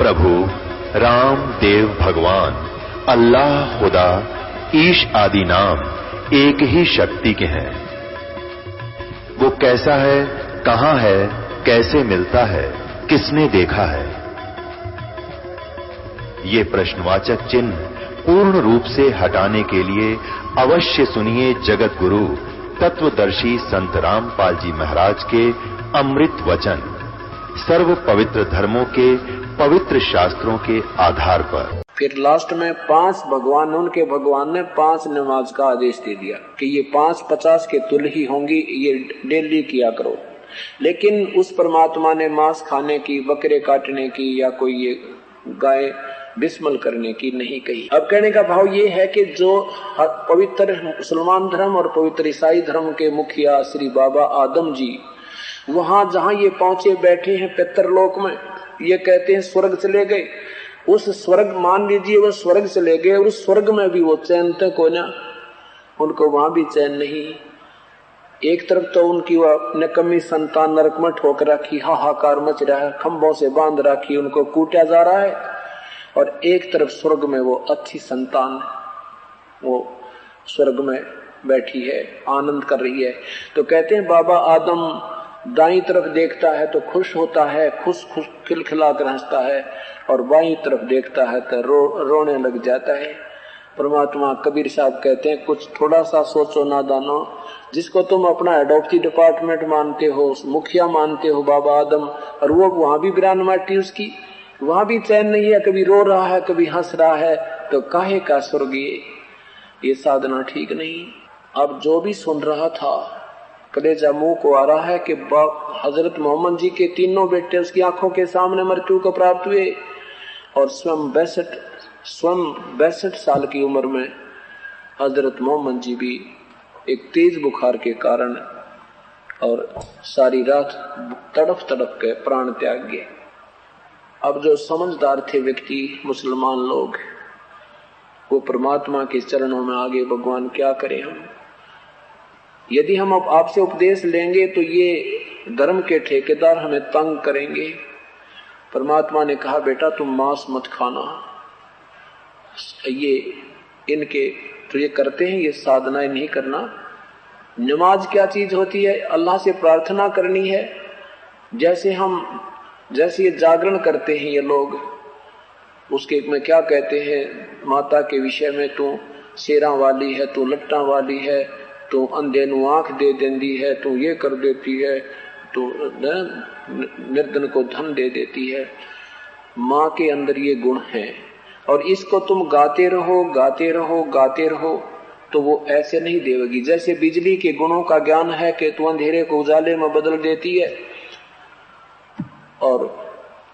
प्रभु राम देव भगवान अल्लाह खुदा ईश आदि नाम एक ही शक्ति के हैं। वो कैसा है, कहां है, कैसे मिलता है, किसने देखा है? ये प्रश्नवाचक चिन्ह पूर्ण रूप से हटाने के लिए अवश्य सुनिए जगत गुरु तत्वदर्शी संत रामपाल जी महाराज के अमृत वचन, सर्व पवित्र धर्मों के पवित्र शास्त्रों के आधार पर। फिर लास्ट में 5 भगवान, उनके भगवान ने 5 नमाज का आदेश दे दिया कि ये 5 50 के तुल्य ही होंगी, ये डेली किया करो। लेकिन उस परमात्मा ने मांस खाने की, बकरे काटने की या कोई ये गाय बिस्मल करने की नहीं कही। अब कहने का भाव ये है कि जो पवित्र मुसलमान धर्म और पवित्र ईसाई धर्म के मुखिया श्री बाबा आदम जी वहां जहां ये पहुंचे बैठे हैं पितरलोक में, ये कहते हैं स्वर्ग चले गए। उस स्वर्ग मान लीजिए वो स्वर्ग चले गए, और उस स्वर्ग में भी वो चैन तक हो ना, उनको वहां भी चैन नहीं। एक तरफ तो उनकी वह निकम्मी संतान नरक में ठोक रखी, हाहाकार मच रहा है, खंभों से बांध रखी, उनको कूटा जा रहा है, और एक तरफ स्वर्ग में वो अच्छी संतान वो स्वर्ग में बैठी है, आनंद कर रही है। तो कहते हैं बाबा आदम दाईं तरफ देखता है तो खुश होता है, खुश खुश खिलखिला कर हंसता है, और बाईं तरफ देखता है तो रोने लग जाता है। परमात्मा कबीर साहब कहते हैं कुछ थोड़ा सा सोचो नादानो, जिसको तुम अपना हेड ऑफ द डिपार्टमेंट मानते हो, मुखिया मानते हो बाबा आदम, और वो वहां भी बिरान माटी उसकी, वहां भी चैन नहीं है, कभी रो रहा है कभी हंस रहा है, तो काहे का स्वर्ग ये साधना ठीक नहीं। अब जो भी सुन रहा था कलेजा मुंह को आ रहा है कि हजरत मोहम्मद जी के तीनों बेटे उसकी आंखों के सामने मृत्यु को प्राप्त हुए, और स्वयं 62 साल की उम्र में हजरत मोहम्मद जी भी एक तेज बुखार के कारण और सारी रात तड़फ तड़फ के प्राण त्याग गए। अब जो समझदार थे व्यक्ति मुसलमान लोग, वो परमात्मा के चरणों में आगे भगवान क्या करें हम। यदि हम अब आपसे उपदेश लेंगे तो ये धर्म के ठेकेदार हमें तंग करेंगे। परमात्मा ने कहा बेटा तुम मांस मत खाना, ये इनके तो ये करते हैं, ये साधनाएं नहीं करना। नमाज क्या चीज होती है? अल्लाह से प्रार्थना करनी है। जैसे ये जागरण करते हैं ये लोग, उसके में क्या कहते हैं माता के विषय में, तू शेरा वाली है, तू लट्टा वाली है, तू अंधे नु आंख दे देती है, तू ये कर देती है, तू निर्धन को धन दे देती है। माँ के अंदर ये गुण है, और इसको तुम गाते रहो गाते रहो गाते रहो तो वो ऐसे नहीं देगी। जैसे बिजली के गुणों का ज्ञान है कि तू अंधेरे को उजाले में बदल देती है, और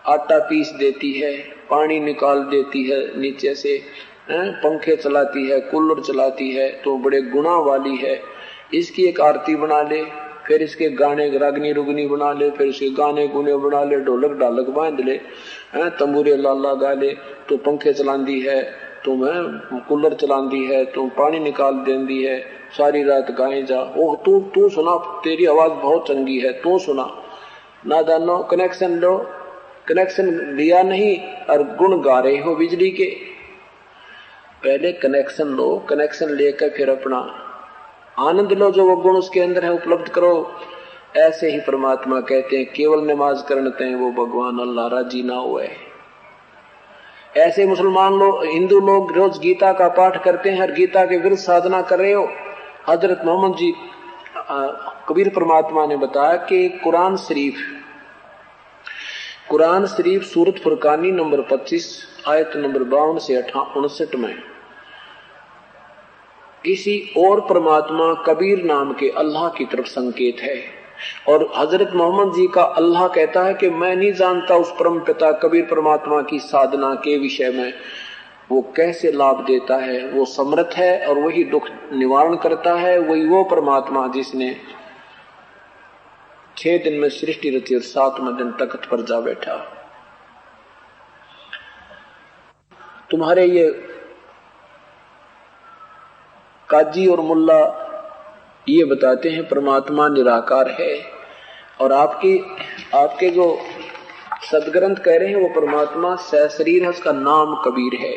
आटा पीस देती है, पानी निकाल देती है नीचे से, पंखे चलाती है, कूलर चलाती है, तो बड़े गुणा वाली है। इसकी एक आरती बना ले, फिर इसके गाने रागनी रुगनी बना ले, फिर इसके गाने गुने बना ले, ढोलक ढालक बांध ले, तंबूरे लाला गा ले, तो पंखे चलाती है, तुम कूलर चलाती है, तुम पानी निकाल देती है, सारी रात गाए जा। ओह तू सुना, तेरी आवाज बहुत चंगी है, तू सुना। नादानो कनेक्शन लो, कनेक्शन लिया नहीं और गुण गा रहे हो बिजली के। पहले कनेक्शन लो, कनेक्शन लेकर फिर अपना आनंद लो, जो वो गुण उसके अंदर है उपलब्ध करो। ऐसे ही परमात्मा कहते हैं केवल नमाज करते हैं वो भगवान अल्लाह राजी ना हुए। ऐसे मुसलमान लोग, हिंदू लोग रोज गीता का पाठ करते हैं और गीता के विरुद्ध साधना कर रहे हो। हजरत मोहम्मद जी कबीर परमात्मा ने बताया कि कुरान शरीफ सूरत फुरकानी नंबर 25 आयत नंबर 52 से 59 में किसी और परमात्मा कबीर नाम के अल्लाह की तरफ संकेत है, और हजरत मोहम्मद जी का अल्लाह कहता है कि मैं नहीं जानता उस परम पिता कबीर परमात्मा की साधना के विषय में वो कैसे लाभ देता है। वो समर्थ है और वही दुख निवारण करता है। वही वो परमात्मा जिसने 6 दिन में सृष्टि रची और 7वें दिन तख्त पर जा बैठा। तुम्हारे ये काजी और मुल्ला ये बताते हैं परमात्मा निराकार है, और आपके जो सदग्रंथ कह रहे हैं वो परमात्मा सशरीर है, उसका नाम कबीर है।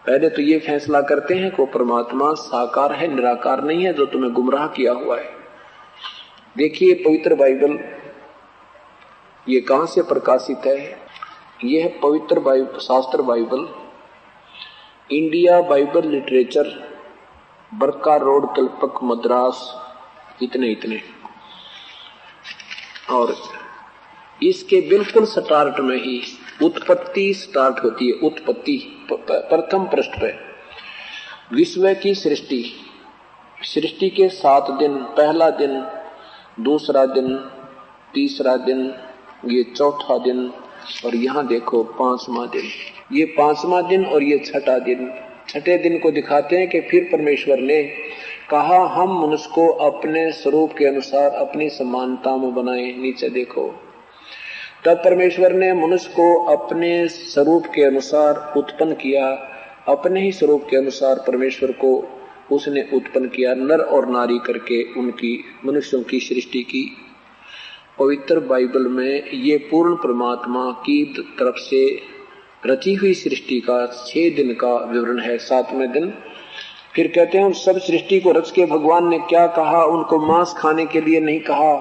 पहले तो ये फैसला करते हैं कि वो परमात्मा साकार है, निराकार नहीं है, जो तुम्हें गुमराह किया हुआ है। देखिए पवित्र बाइबल ये कहां से प्रकाशित है? यह है पवित्र बाइबल, शास्त्र बाइबल, इंडिया बाइबल लिटरेचर, बरका रोड, कल्पक, मद्रास, इतने। और इसके बिल्कुल स्टार्ट में ही उत्पत्ति स्टार्ट होती है। उत्पत्ति प्रथम पृष्ठ पे विश्व की सृष्टि, सृष्टि के 7 दिन, पहला दिन, दूसरा दिन, तीसरा दिन, ये चौथा दिन, और यहाँ देखो 5वां दिन। ये 5वां दिन और ये 6ठा दिन। 6ठे दिन को दिखाते हैं कि फिर परमेश्वर ने कहा हम मनुष्य को अपने स्वरूप के अनुसार अपनी समानता में बनाए। नीचे देखो, तब परमेश्वर ने मनुष्य को अपने स्वरूप के अनुसार उत्पन्न किया। अपने ही स्वरूप के अनुसार परमेश्वर को उसने उत्पन्न किया, नर और नारी करके उनकी मनुष्यों की सृष्टि की। पवित्र बाइबल में ये पूर्ण परमात्मा की तरफ से रची हुई सृष्टि का 6 दिन का विवरण है। 7वें दिन फिर कहते हैं सब सृष्टि को रच के भगवान ने क्या कहा? उनको मांस खाने के लिए नहीं कहा।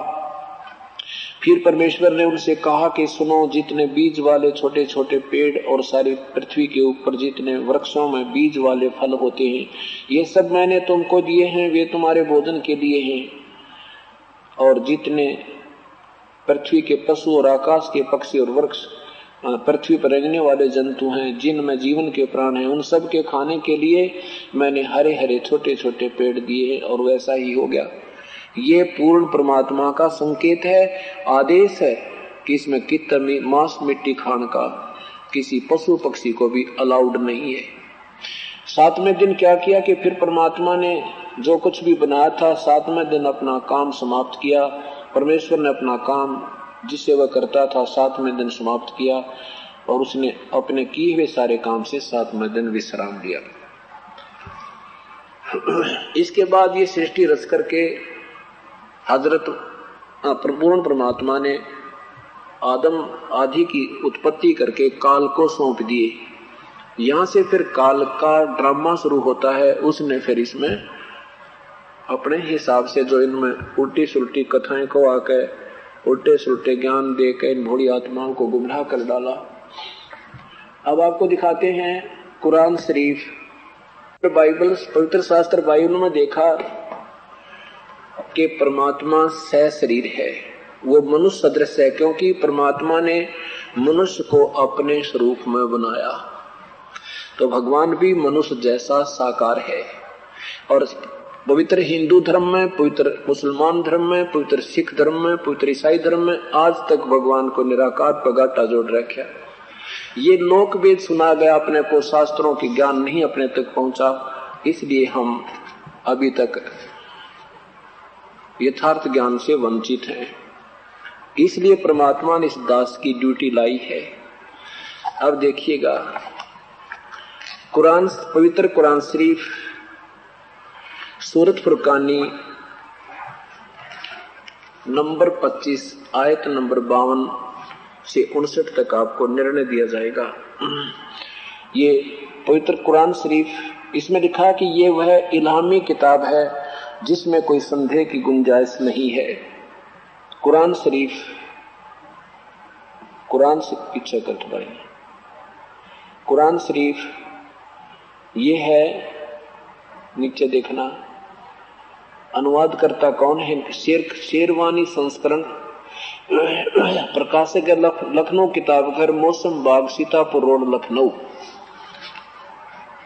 फिर परमेश्वर ने उनसे कहा कि सुनो, जितने बीज वाले छोटे छोटे पेड़ और सारी पृथ्वी के ऊपर जितने वृक्षों में बीज वाले फल होते हैं, ये सब मैंने तुमको दिए हैं, वे तुम्हारे भोजन के लिए हैं। और जितने पृथ्वी के पशु और आकाश के पक्षी और वृक्ष, पृथ्वी पर रहने वाले जंतु हैं, जिनमें जीवन के प्राण हैं, उन सब के खाने के लिए मैंने हरे हरे छोटे छोटे पेड़ दिए हैं। और वैसा ही हो गया। ये पूर्ण परमात्मा का संकेत है, आदेश है कि इसमें कितनी मांस मिट्टी खाने का किसी पशु पक्षी को भी अलाउड नहीं है। 7वें दिन क्या किया कि फिर परमात्मा ने जो कुछ भी बनाया था 7वें दिन अपना काम समाप्त किया। परमेश्वर ने अपना काम जिसे वह करता था 7वें दिन समाप्त किया और उसने अपने किए हुए सारे काम से 7वें दिन विश्राम लिया। इसके बाद ये सृष्टि रच करके हजरत पूर्ण परमात्मा ने आदम आदि की उत्पत्ति करके काल को सौंप दिए। यहां से फिर काल का ड्रामा शुरू होता है। उसने फिर इसमें अपने हिसाब से जो इनमें उल्टी सुलटी कथाएं को आकर उल्टे सुलटे ज्ञान देकर इन भोली आत्माओं को गुमराह कर डाला। अब आपको दिखाते हैं कुरान शरीफ, बाइबल, पवित्र शास्त्र बाइबल में देखा कि परमात्मा सशरीर है, वो मनुष्य सदृश है, क्योंकि परमात्मा ने मनुष्य को अपने स्वरूप में बनाया। तो भगवान भी मनुष्य जैसा साकार है। और पवित्र हिंदू धर्म में, पवित्र मुसलमान धर्म में, पवित्र सिख धर्म में, पवित्र ईसाई धर्म में आज तक भगवान को निराकार पर गाटा जोड़ रखा। ये लोक वेद सुना गया, अपने को शास्त्रों की ज्ञान नहीं अपने तक पहुंचा, इसलिए हम अभी तक यथार्थ ज्ञान से वंचित हैं। इसलिए परमात्मा ने इस दास की ड्यूटी लाई है। अब देखिएगा कुरान, पवित्र कुरान शरीफ सूरत फुरकानी नंबर 25 आयत नंबर 52 से 59 तक आपको निर्णय दिया जाएगा। ये पवित्र कुरान शरीफ, इसमें लिखा है कि ये वह इल्हामी किताब है जिसमें कोई संदेह की गुंजाइश नहीं है। कुरान शरीफ, कुरान से पीछे कर थोड़ा, कुरान शरीफ ये है, नीचे देखना अनुवादकर्ता कौन है। शेरवानी संस्करण, प्रकाशक लखनऊ किताब घर, मौसम बाग, सीतापुर रोड, लखनऊ।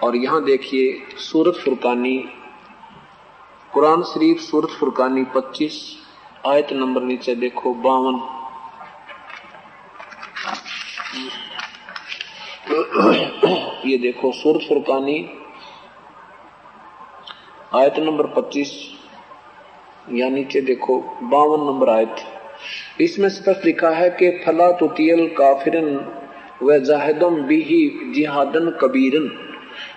और यहां देखिए सूरत फुरकानी, कुरान शरीफ सूरत फुरकानी 25 आयत नंबर नीचे देखो 52। ये देखो सूरत फुरकानी आयत नंबर 25 या नीचे देखो 52 नंबर आयत। इसमें स्पष्ट लिखा है कि फला तुतियल काफिरन व जाहिदम बिही जिहादन कबीरन।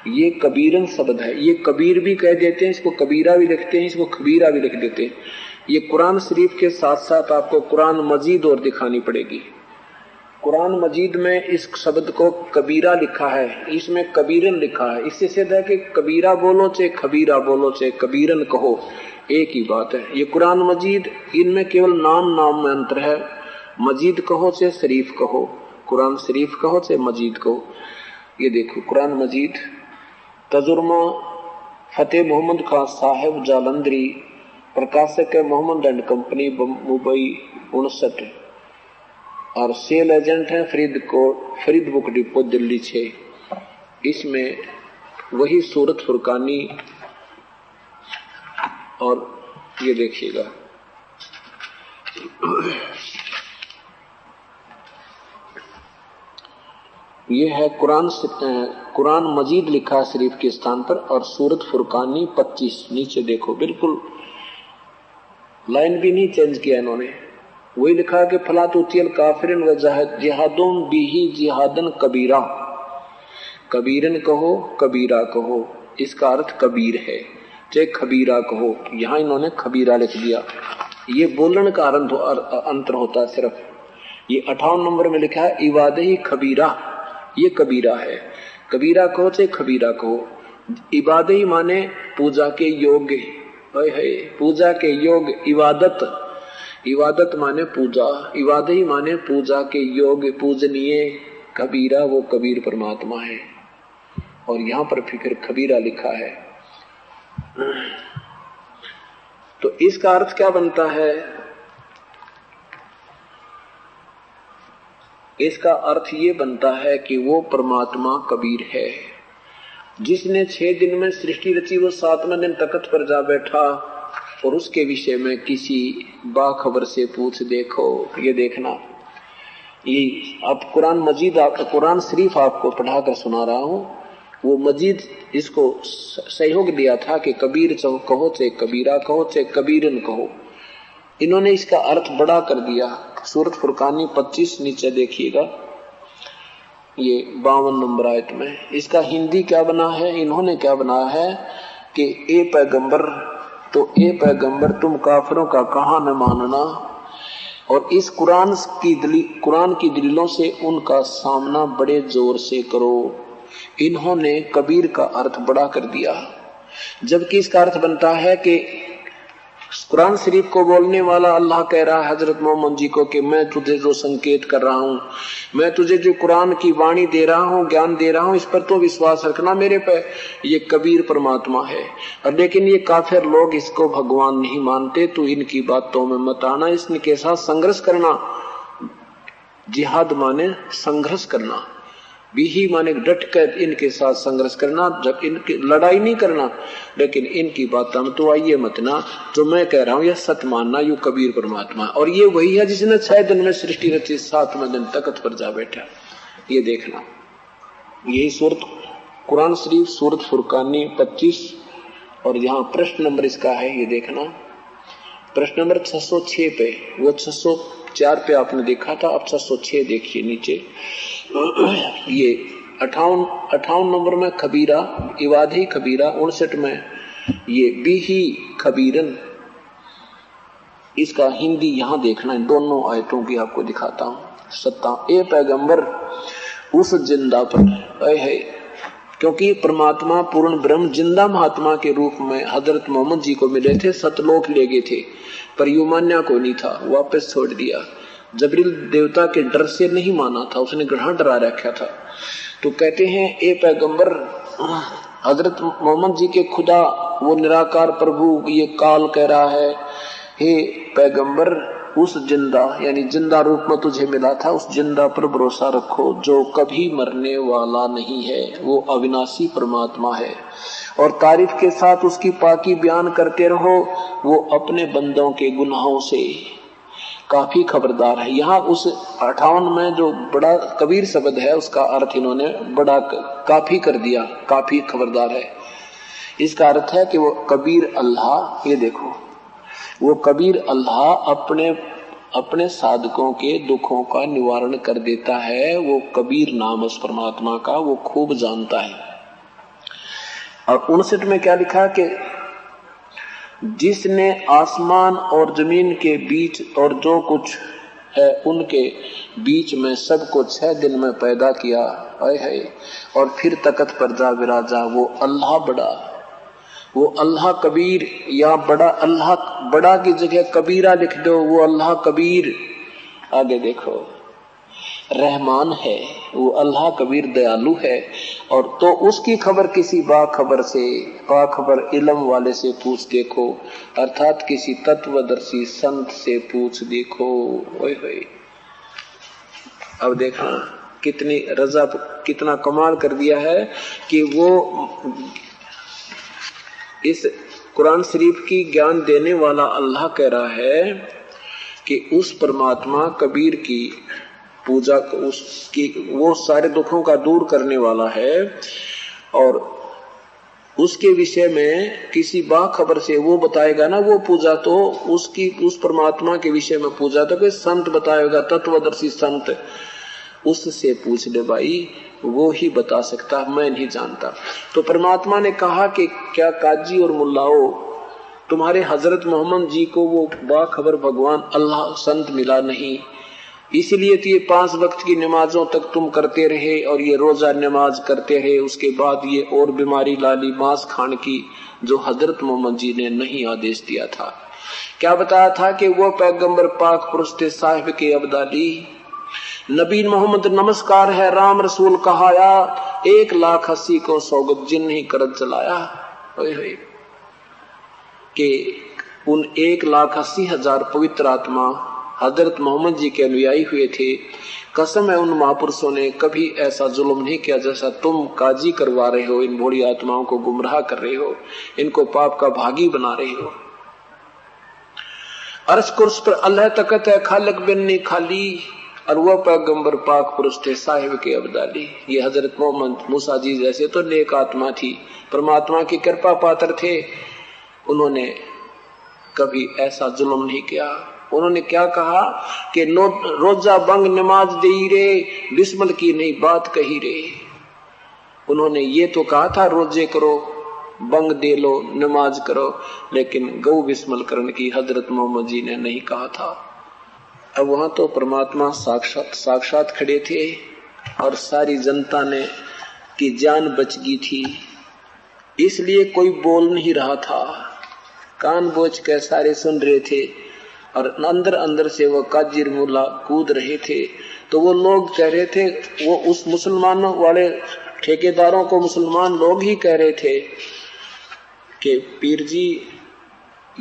ये कबीरन शब्द है, ये कबीर भी कह देते हैं, इसको कबीरा भी लिखते हैं, इसको खबीरा भी लिख देते हैं। ये कुरान शरीफ के साथ साथ आपको कुरान मजीद और दिखानी पड़ेगी। कुरान मजीद में इस शब्द को कबीरा लिखा है, इसमें कबीरन लिखा है। इससे सिद्ध है कि कबीरा बोलो चाहे खबीरा बोलो चाहे कबीरन कहो, एक ही बात है। ये कुरान मजीद, इनमें केवल नाम में अंतर है। मजीद कहो चाहे शरीफ कहो, कुरान शरीफ कहो चाहे मजीद कहो। ये देखो कुरान मजीद, तजुर्मा फतेह मोहम्मद खान साहिब जालंधरी, प्रकाशक है मोहम्मद एंड कंपनी मुंबई 59, और सेल एजेंट है फरीद बुक डिपो दिल्ली 6। इसमें वही सूरत फुरकानी, और ये देखिएगा ये है कुरान मजीद लिखा है शरीफ के स्थान पर, और सूरत फुरकानी 25 नीचे देखो, बिल्कुल लाइन भी नहीं चेंज किया इन्होंने, वही लिखा कि फला तुतियल काफिरन व जिहादुम बिही जिहादन कबीरा, कबीरन कहो कबीरा कहो, इसका अर्थ कबीर है, चाहे खबीरा कहो। यहाँ इन्होंने खबीरा लिख दिया, ये बोलन का अंतर होता है सिर्फ। ये 58 नंबर में लिखा है इबादही खबीरा, ये कबीरा है। कबीरा कहो चाहे खबीरा कहो। इबादही माने पूजा के योग्य, पूजा के योग्य, इबादत माने पूजा, इबादही माने पूजा के योग्य पूजनीय, कबीरा वो कबीर परमात्मा है। और यहाँ पर फिर खबीरा लिखा है। तो इसका अर्थ क्या बनता है? इसका अर्थ ये बनता है कि वो परमात्मा कबीर है, जिसने 6 दिन में सृष्टि रची, वो 7वें दिन तख्त पर जा बैठा, और उसके विषय में किसी बाखबर से पूछ देखो। ये देखना, ये अब कुरान मजीद, कुरान शरीफ आपको पढ़ाकर सुना रहा हूं। वो मजीद इसको सहयोग दिया था कि कबीर कहो चाहे कबीरा कहो चाहे कबीरन कहो। इन्होंने इसका अर्थ बड़ा कर दिया। सूरत फुरकानी 25 नीचे देखिएगा, ये 52 नंबर आयत में इसका हिंदी क्या बना है, इन्होंने क्या बनाया है कि ए पैगंबर, तो ए पैगंबर तुम काफिरों का कहा न मानना, और इस कुरान की दलीलों से उनका सामना बड़े जोर से करो। इन्होंने कबीर का अर्थ बड़ा कर दिया, जबकि इसका अर्थ बनता है कि कुरान शरीफ को बोलने वाला अल्लाह कह रहा है हजरत मोहम्मद जी को कि मैं तुझे जो संकेत कर रहा हूँ, मैं तुझे जो कुरान की वाणी दे रहा हूँ, ज्ञान दे रहा हूँ, इस पर तो विश्वास रखना मेरे पे। ये कबीर परमात्मा है। और लेकिन ये काफिर लोग इसको भगवान नहीं मानते, तो इनकी बातों में मत आना, इनके साथ संघर्ष करना। जिहाद माने संघर्ष करना, बिही माने डट कर इनके साथ संघर्ष करना, जब इनकी लड़ाई नहीं करना, लेकिन इनकी बातों में तो आइए मत ना, जो मैं कह रहा हूं यह सत्य मानना। यू कबीर परमात्मा, और ये वही है जिसने 6 दिन में सृष्टि रची, 7वें दिन तख्त पर जा बैठा। ये देखना, यही सूरत कुरान शरीफ सूरत फुरकानी 25, और यहाँ प्रश्न नंबर इसका है, ये देखना प्रश्न नंबर 606 पे, वो 604 पे आपने देखा था, अब 606 देखिए नीचे। ये 58 नंबर में खबीरा, इबादही खबीरा, 59 में ये बिही खबीरन। इसका हिंदी यहां देखना है, दोनों आयतों की आपको दिखाता हूं। ए पैगंबर उस जिंदा पर है, क्योंकि परमात्मा पूर्ण ब्रह्म जिंदा महात्मा के रूप में हजरत मोहम्मद जी को मिले थे, सतलोक ले गए थे, पर युमान्या को नहीं था, वापस छोड़ दिया। जबरील देवता के डर से नहीं माना था, उसने ग्रहण डरा रखा था। तो कहते हैं ए पैगंबर, हजरत मोहम्मद जी के खुदा वो निराकार प्रभु ये काल कह रहा है, हे पैगंबर उस जिंदा यानी जिंदा रूप में तुझे मिला था, उस जिंदा पर भरोसा रखो जो कभी मरने वाला नहीं है, वो अविनाशी परमात्मा है, और तारीफ के साथ उसकी पाकी बयान करते रहो। वो अपने बंदों के गुनाहों से काफी खबरदार है। यहाँ उस 58 में जो बड़ा कबीर शब्द है उसका अर्थ इन्होंने बड़ा काफी कर दिया, काफी खबरदार है। इसका अर्थ है कि वो कबीर अल्लाह, ये देखो वो कबीर अल्लाह अपने साधकों के दुखों का निवारण कर देता है। वो कबीर नाम उस परमात्मा का वो खूब जानता है। और 59 में क्या लिखा कि जिसने आसमान और जमीन के बीच और जो कुछ है उनके बीच में सबको 6 दिन में पैदा किया है और फिर तख्त पर जा विराजा। वो अल्लाह बड़ा, वो अल्लाह कबीर, या बड़ा अल्लाह बड़ा की जगह कबीरा लिख दो, वो अल्लाह कबीर। आगे देखो, रहमान है, वो अल्लाह कबीर दयालु है। और तो उसकी खबर किसी बाखबर से, बाखबर इल्म वाले से पूछ देखो, अर्थात किसी तत्वदर्शी संत से पूछ देखो। ओए होए, अब देखना कितनी रजा, कितना कमाल कर दिया है कि वो इस कुरान शरीफ की ज्ञान देने वाला अल्लाह कह रहा है कि उस परमात्मा कबीर की पूजा, उसकी, वो सारे दुखों का दूर करने वाला है। और उसके विषय में किसी बाखबर से वो बताएगा ना, वो पूजा तो उसकी, उस परमात्मा के विषय में पूजा तो कोई संत बताएगा, तत्वदर्शी संत, उससे पूछ ले भाई, वो ही बता सकता, मैं नहीं जानता। तो परमात्मा ने कहा कि क्या काजी और मुल्लाओं, तुम्हारे हजरत मोहम्मद जी को वो बाखबर भगवान अल्लाह संत मिला नहीं, इसलिए तो ये 5 वक्त की नमाजों तक तुम करते रहे और ये रोजा नमाज करते रहे। उसके बाद ये और बीमारी लाली मांस खान की, जो हजरत मोहम्मद जी ने नहीं आदेश दिया था। क्या बताया था कि वो पैगंबर पाक पुरुष थे, साहिब के अब्दाली नबी मोहम्मद नमस्कार है, राम रसूल कहाया, 1,80,000 को सौगत जिन ही करत चलाया। कि उन 1,80,000 पवित्र आत्मा हजरत मोहम्मद जी के अनुयायी हुए थे। कसम है उन महापुरुषों ने कभी ऐसा जुल्म नहीं किया जैसा तुम काजी करवा रहे हो, इन बूढ़ी आत्माओं को गुमराह कर रहे हो, इनको पाप का भागी बना रहे हो। अर्श कुर्स पर अल्लाह तकत है, खालिक बिन्नी खाली, और वह पैगंबर पाक पुरुष थे, साहिब के अब्दाली। ये हजरत मोहम्मद मूसा जी जैसे तो नेक आत्मा थी, परमात्मा की कृपा पात्र थे, उन्होंने कभी ऐसा जुल्म नहीं किया। उन्होंने क्या कहा कि रोजा बंग नमाज दे रे, बिस्मिल की नहीं बात कही रे। उन्होंने ये तो कहा था रोजे करो, बंग दे लो, नमाज करो, लेकिन गौ बिस्मिल करने की हजरत मोहम्मद जी ने नहीं कहा था। अब वहां तो परमात्मा साक्षात खड़े थे और सारी जनता ने की जान बच गई थी, इसलिए कोई बोल नहीं रहा था, कान बोझ के सारे सुन रहे थे। और अंदर अंदर से वो काजिर मुल्ला कूद रहे थे। तो वो लोग कह रहे थे, वो उस मुसलमानों वाले ठेकेदारों को मुसलमान लोग ही कह रहे थे कि पीर जी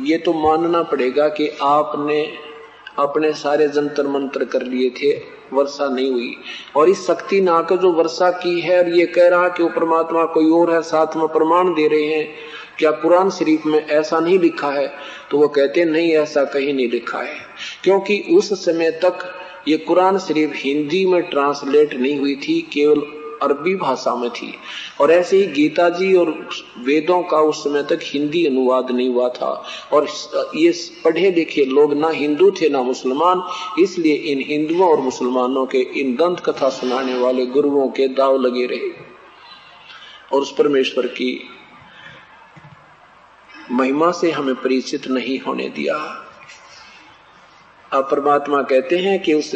ये तो मानना पड़ेगा कि आपने अपने सारे जंतर मंत्र कर लिए थे, वर्षा नहीं हुई, और इस शक्ति ना के जो वर्षा की है, और ये कह रहा कि वो परमात्मा कोई और है, साथ में प्रमाण दे रहे हैं, क्या कुरान शरीफ में ऐसा नहीं लिखा है? तो वो कहते नहीं, ऐसा कहीं नहीं लिखा है, क्योंकि उस समय तक ये कुरान शरीफ हिंदी में ट्रांसलेट नहीं हुई थी, केवल अरबी भाषा में थी। और ऐसे ही गीता जी और वेदों का उस समय तक हिंदी अनुवाद नहीं हुआ था, और ये पढ़े लिखे लोग ना हिंदू थे ना मुसलमान, इसलिए इन हिंदुओं और मुसलमानों के इन दंत कथा सुनाने वाले गुरुओं के दाव लगे रहे और उस परमेश्वर की महिमा से हमें परिचित नहीं होने दिया। अब परमात्मा कहते हैं कि उस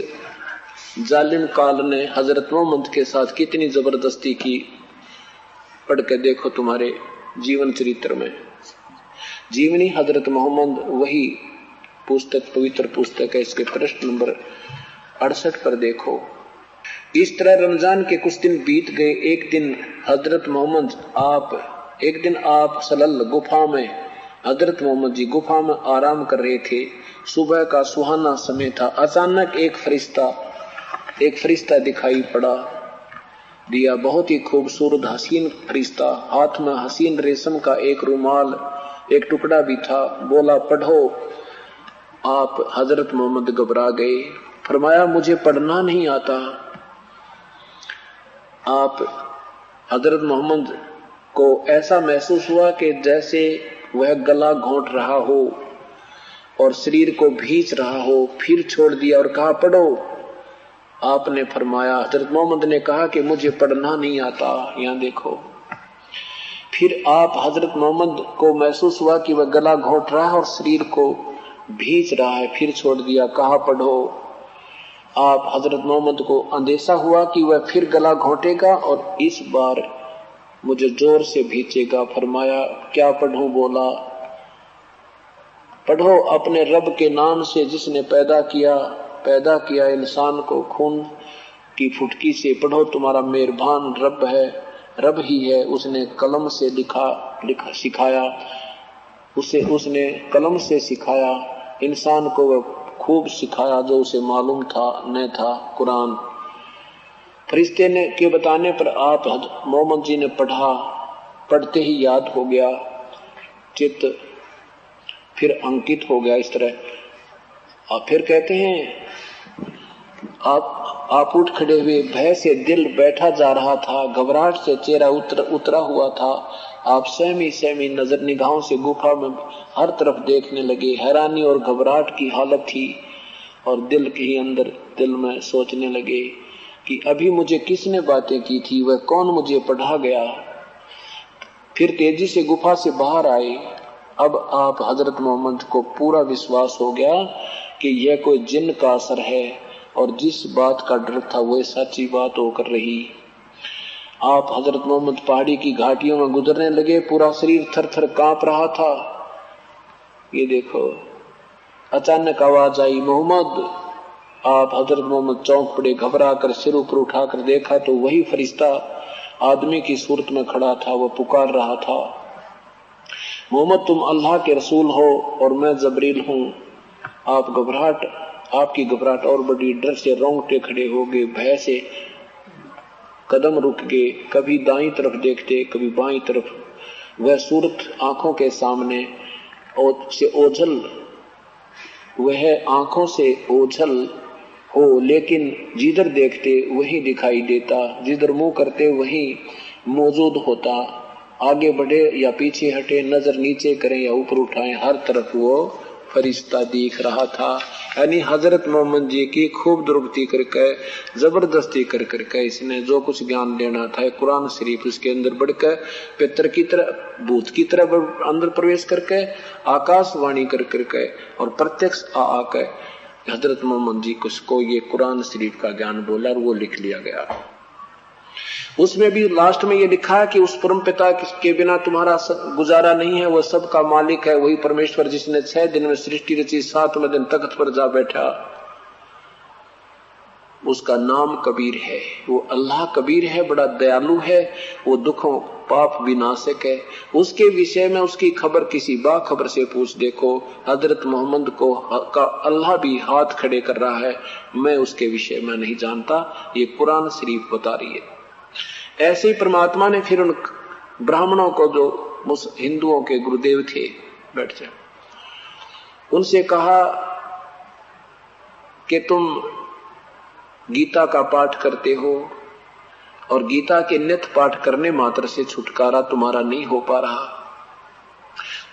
जालिम काल ने हजरत मोहम्मद के साथ कितनी जबरदस्ती की, पढ़ के देखो तुम्हारे जीवन चरित्र में। जीवनी हजरत मोहम्मद वही पुस्तक, पवित्र पुस्तक है, इसके पृष्ठ नंबर 68 पर देखो। इस तरह रमजान के कुछ दिन बीत गए। एक दिन हजरत मोहम्मद आप सलल गुफा में, हजरत मोहम्मद जी गुफा में आराम कर रहे थे। सुबह का सुहाना समय था। अचानक एक फरिश्ता दिखाई पड़ा दिया, बहुत ही खूबसूरत हसीन फरिश्ता, हाथ में हसीन रेशम का एक रुमाल, एक टुकड़ा भी था। बोला पढ़ो। आप हजरत मोहम्मद घबरा गए, फरमाया मुझे पढ़ना नहीं आता। आप हजरत मोहम्मद को ऐसा महसूस हुआ कि जैसे वह गला घोंट रहा हो और शरीर को भींच रहा हो। फिर छोड़ दिया और कहा पढ़ो। आपने फरमाया, हजरत मोहम्मद ने कहा कि मुझे पढ़ना नहीं आता। यहाँ देखो, फिर आप हजरत मोहम्मद को महसूस हुआ कि वह गला घोंट रहा है और शरीर को भींच रहा है। फिर छोड़ दिया, कहा पढ़ो। आप हजरत मोहम्मद को अंदेशा हुआ कि वह फिर गला घोंटेगा और इस बार मुझे जोर से भींचेगा। फरमाया क्या पढ़ूं? बोला पढ़ो अपने रब के नाम से जिसने पैदा किया इंसान को खून की फुटकी से। पढ़ो तुम्हारा मेहरबान रब है, रब ही है, उसने कलम से लिखा सिखाया, उसने कलम से सिखाया इंसान को, वह खूब सिखाया जो उसे मालूम था न था, कुरान। फरिश्ते ने के बताने पर आप मोहम्मद जी ने पढ़ा, पढ़ते ही याद हो गया, चित्त फिर अंकित हो गया इस तरह। और फिर कहते हैं आप उठ खड़े हुए, भय से दिल बैठा जा रहा था, घबराहट से चेहरा उतरा हुआ था। आप सहमी नजर निगाहों से गुफा में हर तरफ देखने लगे। हैरानी और घबराहट की हालत थी और दिल के ही अंदर दिल में सोचने लगे कि अभी मुझे किसने बातें की थी, वह कौन मुझे पढ़ा गया। फिर तेजी से गुफा से बाहर आए। अब आप हजरत मोहम्मद को पूरा विश्वास हो गया कि यह कोई जिन्न का असर है और जिस बात का डर था वह सच्ची बात होकर रही। आप हजरत मोहम्मद पहाड़ी की घाटियों में गुजरने लगे, पूरा शरीर थर थर कांप रहा था। ये देखो, अचानक आवाज आई, मोहम्मद। आप हजरत मोहम्मद चौंक पड़े, घबरा कर सिर ऊपर उठाकर देखा तो वही फरिश्ता आदमी की सूरत में खड़ा था। वह पुकार रहा था, मोहम्मद तुम अल्लाह के रसूल हो और मैं जबरील हूँ। आपकी घबराहट और बड़ी, डर से रोंगटे खड़े हो गए, भय से कदम रुक गए, कभी दाईं तरफ देखते कभी बाईं तरफ। वह सूरत आंखों के सामने वह आंखों से ओझल हो, लेकिन जिधर देखते वही दिखाई देता, जिधर मुंह करते वही मौजूद होता। आगे बढ़े या पीछे हटे, नजर नीचे करें या ऊपर उठाएं, हर तरफ वो फरिश्ता दिख रहा था। यानी हजरत मोहम्मद जी की खूब दुर्गति करके, जबरदस्ती कर करके इसने जो कुछ ज्ञान लेना था कुरान शरीफ उसके अंदर बढ़कर, पितर की तरह, भूत की तरह अंदर प्रवेश करके, आकाशवाणी कर करके और प्रत्यक्ष आके हजरत मोहम्मद जी को ये कुरान शरीफ का ज्ञान बोला और वो लिख लिया गया। उसमें भी लास्ट में ये लिखा है कि उस परम पिता के बिना तुम्हारा गुजारा नहीं है, वह सबका मालिक है, वही परमेश्वर जिसने 6 दिन में सृष्टि रची, 7वें दिन तख्त पर जा बैठा। उसका नाम कबीर है, वो अल्लाह कबीर है, बड़ा दयालु है, वो दुखों पाप विनाशक है। उसके विषय में उसकी खबर किसी बाखबर से पूछ देखो। हजरत मोहम्मद को का अल्लाह भी हाथ खड़े कर रहा है, मैं उसके विषय में नहीं जानता, ये कुरान शरीफ बता रही है। ऐसे ही परमात्मा ने फिर उन ब्राह्मणों को, जो हिंदुओं के गुरुदेव थे, बैठ जाए, उनसे कहा कि तुम गीता का पाठ करते हो और गीता के नित्य पाठ करने मात्र से छुटकारा तुम्हारा नहीं हो पा रहा।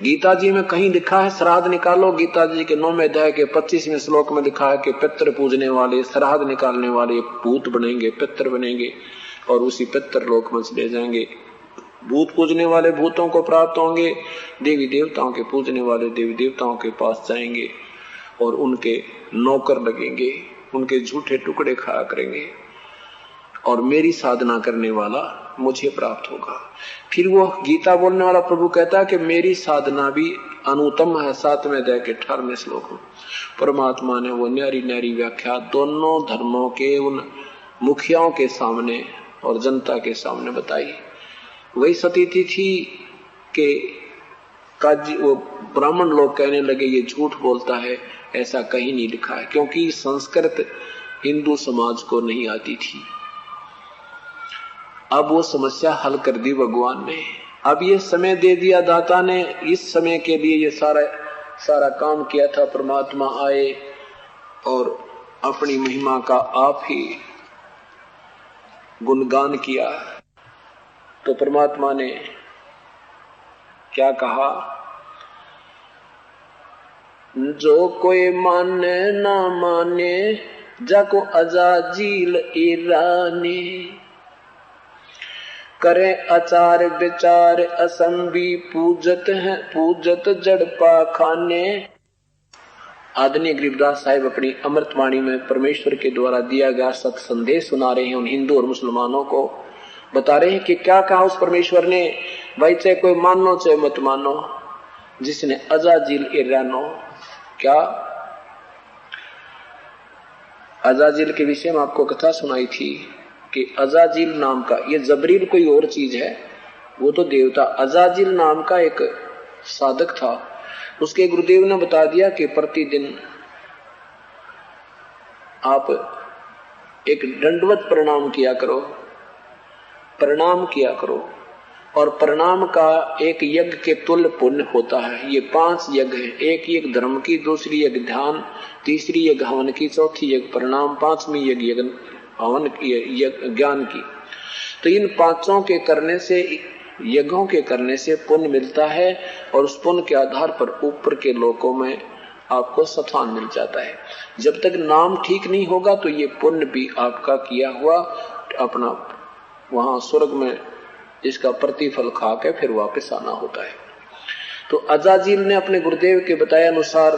गीता जी में कहीं लिखा है श्राद्ध निकालो। गीता जी के 9वें अध्याय के 25वें श्लोक में लिखा है कि पितृ पूजने वाले, श्राद्ध निकालने वाले भूत बनेंगे, पितृ बनेंगे और उसी पितृ लोक में चले जाएंगे। भूत पूजने वाले भूतों को प्राप्त होंगे, देवी देवताओं के पूजने वाले देवी देवताओं के पास जाएंगे और उनके नौकर लगेंगे, उनके झूठे टुकड़े खाया करेंगे और मेरी साधना करने वाला मुझे प्राप्त होगा। फिर वो गीता बोलने वाला प्रभु कहता है कि मेरी साधना भी अनुत्तम है। 7वें अध्याय के 18वें श्लोक में परमात्मा ने वो न्यारी न्यारी व्याख्या दोनों धर्मों के उन मुखियाओं के सामने और जनता के सामने बताई। वही सतीथि थी कि काजी वो ब्राह्मण लोग कहने लगे ये झूठ बोलता है, ऐसा कहीं नहीं लिखा है, क्योंकि संस्कृत हिंदू समाज को नहीं आती थी। अब वो समस्या हल कर दी भगवान ने। अब ये समय दे दिया दाता ने, इस समय के लिए ये सारा काम किया था। परमात्मा आए और अपनी महिमा का आप ही गुणगान किया। तो परमात्मा ने क्या कहा, जो कोई माने ना माने जाको अजाजील ईरानी, करे आचार विचार असंभी पूजत है पूजत जड़ पाखाने। आदरणीय गरीबदास साहिब अपनी अमृतवाणी में परमेश्वर के द्वारा दिया गया सत संदेश सुना रहे हैं उन हिंदू और मुसलमानों को, बता रहे हैं कि क्या कहा उस परमेश्वर ने, भाई चाहे कोई मानो चाहे मत मानो, जिसने अजाजिल इरानो, क्या अजाजिल के विषय में आपको कथा सुनाई थी कि अजाजिल नाम का, ये जबरील कोई और चीज है, वो तो देवता, अजाजिल नाम का एक साधक था। उसके गुरुदेव ने बता दिया कि प्रतिदिन आप एक दंडवत प्रणाम किया करो, प्रणाम किया करो, और प्रणाम का एक यज्ञ के तुल्य पुण्य होता है। ये 5 यज्ञ है, एक यज्ञ धर्म की, दूसरी यज्ञ ध्यान, तीसरी यज्ञ हवन की, चौथी यज्ञ प्रणाम, 5वीं यज्ञ हवन की, ज्ञान की। तो इन 5 के करने से, यज्ञों के करने से पुण्य मिलता है, और उस पुण्य के आधार पर ऊपर के लोकों में आपको स्थान मिल जाता है। जब तक नाम ठीक नहीं होगा तो ये पुण्य भी आपका किया हुआ अपना वहां स्वर्ग में इसका प्रतिफल खा के फिर वापस आना होता है। तो अजाजिल ने अपने गुरुदेव के बताए अनुसार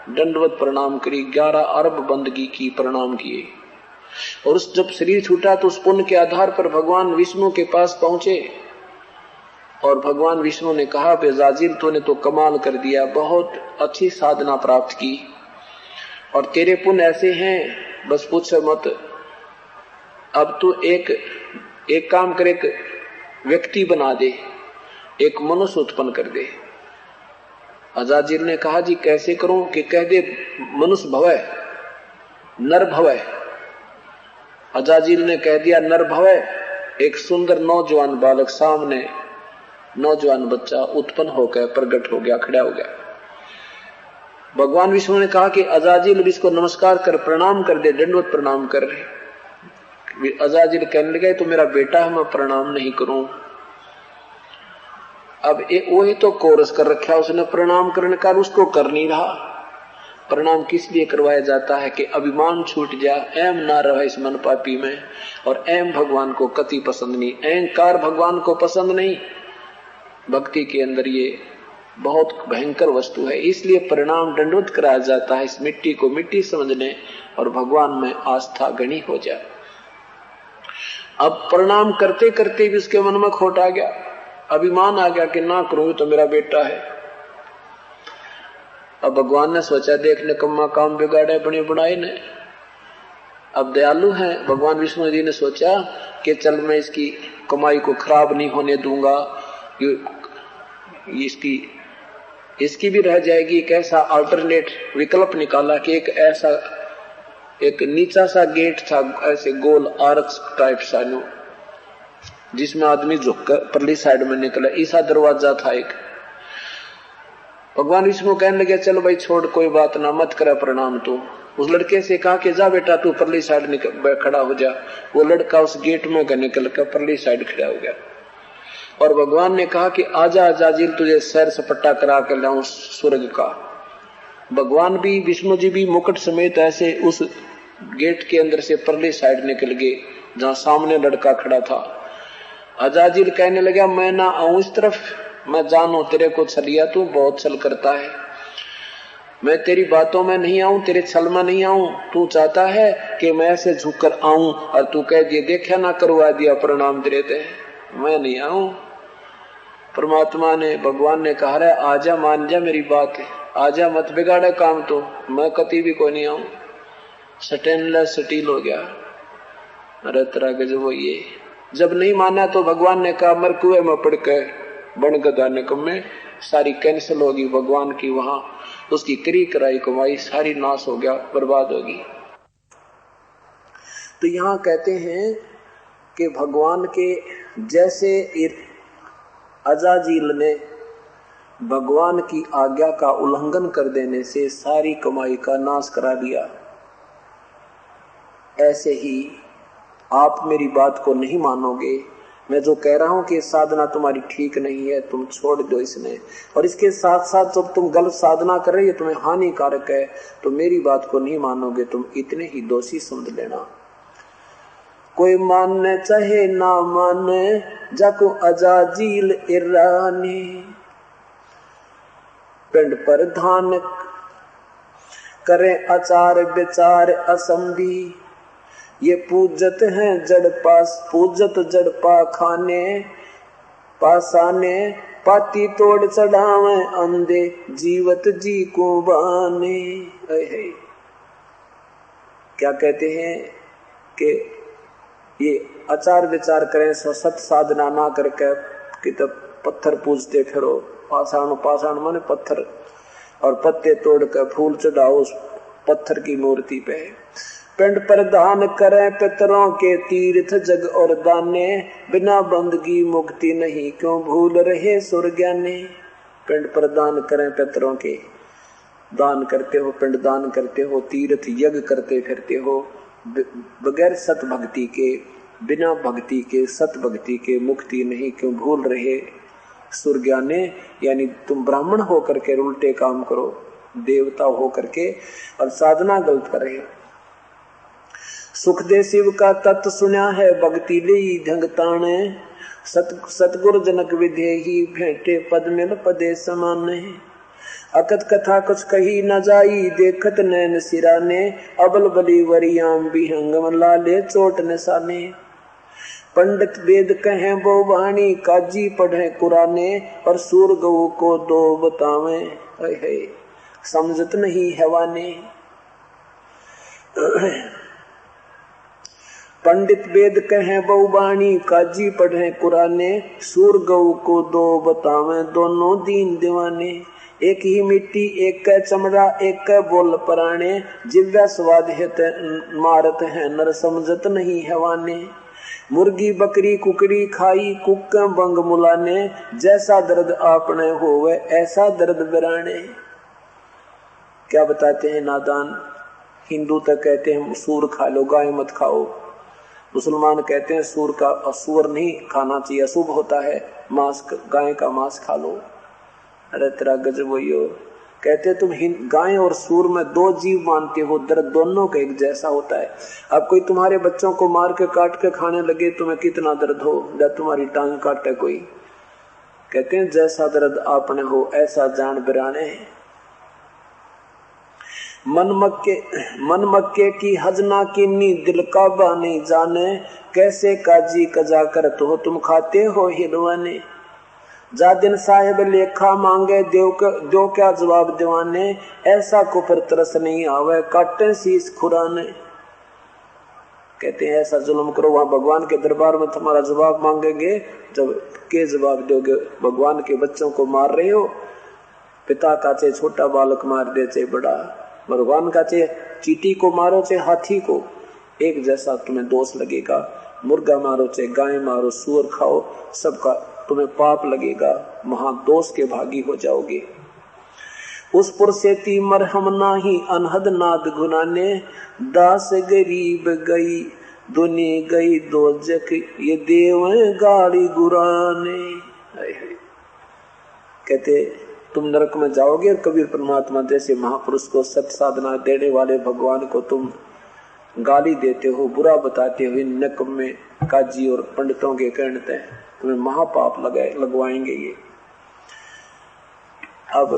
दंडवत प्रणाम करी, 11 अरब बंदगी की, प्रणाम किए, और उस जब शरीर छूटा तो उस पुण्य के आधार पर भगवान विष्णु के पास पहुंचे, और भगवान विष्णु ने कहा, अजाजिल तूने तो कमाल कर दिया, बहुत अच्छी साधना प्राप्त की, और तेरे पुण्य ऐसे हैं बस पूछ मत। अब तू एक काम कर, एक व्यक्ति बना दे, एक मनुष्य उत्पन्न कर दे। अजाजिल ने कहा, जी कैसे करूं? कि कह दे मनुष्य भवय, नर भवय। अजाजिल ने कह दिया नर भवय। एक सुंदर नौजवान बालक सामने, नौजवान बच्चा उत्पन्न होकर प्रकट हो गया, खड़ा हो गया। भगवान विष्णु ने कहा कि अजाजिल इसको नमस्कार कर, प्रणाम कर दे, दंडवत प्रणाम कर। अजाजिल कहने लगे तो मेरा बेटा है, मैं प्रणाम नहीं करूं। अब वही तो कोरस कर रखा उसने प्रणाम करने का, उसको कर नहीं रहा। प्रणाम किस लिए करवाया जाता है? कि अभिमान छूट जा, एम ना रहे इस मन पापी में, और एम भगवान को कति पसंद नहीं, अहंकार भगवान को पसंद नहीं। भक्ति के अंदर ये बहुत भयंकर वस्तु है, इसलिए प्रणाम दंडवत कराया जाता है, इस मिट्टी को मिट्टी समझने और भगवान में आस्था घनी हो जाए। अब प्रणाम करते करते भी उसके मन में खोट आ गया, अभिमान आ गया कि ना करूं तो मेरा बेटा है। अब भगवान ने सोचा, देख निकम्मा काम बिगाड़े बने बनाए ने। अब दयालु है भगवान विष्णु जी ने सोचा कि चल मैं इसकी कमाई को खराब नहीं होने दूंगा, इसकी भी रह जाएगी। एक ऐसा अल्टरनेट विकल्प निकाला कि एक नीचा सा गेट था, ऐसे गोल आर्च टाइप सा, जिसमें आदमी झुककर परली साइड में निकला, ऐसा दरवाजा था एक। भगवान विष्णु कहने लगे, चलो भाई छोड़, कोई बात ना, मत करे प्रणाम। तो उस लड़के से कहा कि जा बेटा तू परली साइड खड़ा हो जा। वो लड़का उस गेट में निकल कर परली साइड खड़ा हो गया, और भगवान ने कहा कि आजा अजाजिल, तुझे सैर सपट्टा करा कर लाऊं स्वर्ग का। भगवान भी, विष्णु जी भी मुकुट समेत ऐसे उस गेट के अंदर से परली साइड निकल गए जहां सामने लड़का खड़ा था। अजाजिल कहने लगा, मैं ना आऊं इस तरफ, मैं जानू तेरे को छलिया, तू बहुत छल करता है, मैं तेरी बातों में नहीं आऊं, तेरे छल में नहीं आऊं। तू चाहता है कि मैं ऐसे झुककर आऊं और तू कह दिए देखा ना करवा दिया प्रणाम तेरे ते, मैं नहीं आऊं। परमात्मा ने, भगवान ने कहा रहा, आजा मान जा मेरी बात, आजा मत बिगाड़े काम, तो मैं कभी भी कोई नहीं आऊं। स्टेनलेस स्टील हो गया। अरे तरह के जो वो ये जब नहीं माना तो भगवान ने कहा, मर कुएं में पड़ के बन गदा निकम्मे, सारी कैंसिल होगी भगवान की, वहां उसकी करी कराई कमाई सारी नाश हो गया, बर्बाद होगी। तो यहां कहते हैं कि भगवान के जैसे अजाजिल ने भगवान की आज्ञा का उल्लंघन कर देने से सारी कमाई का नाश करा दिया, ऐसे ही आप मेरी बात को नहीं मानोगे। मैं जो कह रहा हूं कि साधना तुम्हारी ठीक नहीं है, तुम छोड़ दो इसने, और इसके साथ साथ जब तुम गलत साधना कर रही है, तुम्हें हानिकारक है, तो मेरी बात को नहीं मानोगे, तुम इतने ही दोषी समझ लेना। कोई माने चाहे ना माने, जाको अजाजिल इरानी, पिंड प्रधान करें आचार विचार असंधि। ये पूजत हैं जड़ पास, पूजत जड़ पा खाने पासाने, पाती तोड़ चढ़ावे अंधे, जीवत जी को बाने। क्या कहते हैं कि ये आचार विचार करें, सत साधना ना करके कि तब पत्थर पूजते फिरो। पाषाण, पाषाण माने पत्थर, और पत्ते तोड़कर फूल चढ़ाओ उस पत्थर की मूर्ति पे। पिंड प्रदान करें पितरों के तीर्थ जग और दाने, बिना बंदगी मुक्ति नहीं क्यों भूल रहे सुर ज्ञाने। पिंड प्रदान करें पितरों के, दान करते हो, पिंड दान करते हो, तीर्थ यज्ञ करते फिरते हो, बगैर सत भक्ति के, बिना भक्ति के, सत भक्ति के मुक्ति नहीं क्यों भूल रहे सुर ज्ञाने। यानी तुम ब्राह्मण हो करके उल्टे काम करो, देवता हो करके, और साधना गलत कर रहे हो। सुखदेव शिव का तत्व सुना है भक्ति ले ढंगताने, सतगुरु जनक विधेही भेंटे पद मिल पदे समान। अकत कथा कुछ कही न जाई, देखत नैन सिराने, अबल बली वरियाम बिहंगम लाले चोट निशाने। पंडित वेद कहें वो वाणी, काजी पढ़े कुराने, और सूर गऊ को दो बतावे, समझत नहीं हैवाने। पंडित वेद कहें बहुबाणी, काजी पढ़े कुराने, सूर गऊ को दो बतावे, दोनों दीन दीवाने। एक ही मिट्टी एक का चमड़ा, एक का बोल पराणे, जिव्या स्वाद हित मारत है नर, समझत नहीं हैवाने। मुर्गी बकरी कुकड़ी खाई, कुक बंग मुलाने, जैसा दर्द आपने होवे ऐसा दर्द बिराने। क्या बताते हैं नादान। हिंदू तक कहते हैं सूर खा लो, गाय मत खाओ। मुसलमान कहते हैं सूर का, सूर नहीं खाना चाहिए, अशुभ होता है, मांस, गाय का मांस खा लो। अरे तेरा गजब वही हो। कहते तुम गाय और सूर में दो जीव मानते हो, दर्द दोनों का एक जैसा होता है। अब कोई तुम्हारे बच्चों को मार के काट के खाने लगे, तुम्हें कितना दर्द हो, जब तुम्हारी टांग काटे कोई। कहते हैं जैसा दर्द आपने हो ऐसा जान बिराने। मन मक्के की हजना कीनी, दिल का बानी जाने, कैसे काजी कजा करत हो तुम खाते हो हिलवाने। जा दिन साहेब लेखा मांगे, दो क्या जवाब दीवाने, ऐसा कुफर तरस नहीं आवे, काटे शीश खुराने। कहते हैं ऐसा जुल्म करो, वहां भगवान के दरबार में तुम्हारा जवाब मांगेंगे, जब के जवाब दोगे। भगवान के बच्चों को मार रहे हो, पिता का चाहे छोटा बालक मार दे चाहे बड़ा, भगवान का चाहे चींटी को मारो चाहे हाथी को, एक जैसा तुम्हें दोष लगेगा। मुर्गा मारो चाहे गाय मारो, सूअर खाओ, सबका तुम्हें पाप लगेगा, महादोष के भागी हो जाओगे। उस पुर से ती मरहम नाही, अनहद नाद गुनाने, दास गरीब गई दुनी गई दोजक, ये देव गाड़ी गुराने। कहते तुम नरक में जाओगे, और कबीर परमात्मा जैसे महापुरुष को, सत साधना देने वाले भगवान को तुम गाली देते हो, बुरा बताते हो। इन नकम में काजी और पंडितों के कहते हैं तुम्हें महापाप लगवाएंगे ये। अब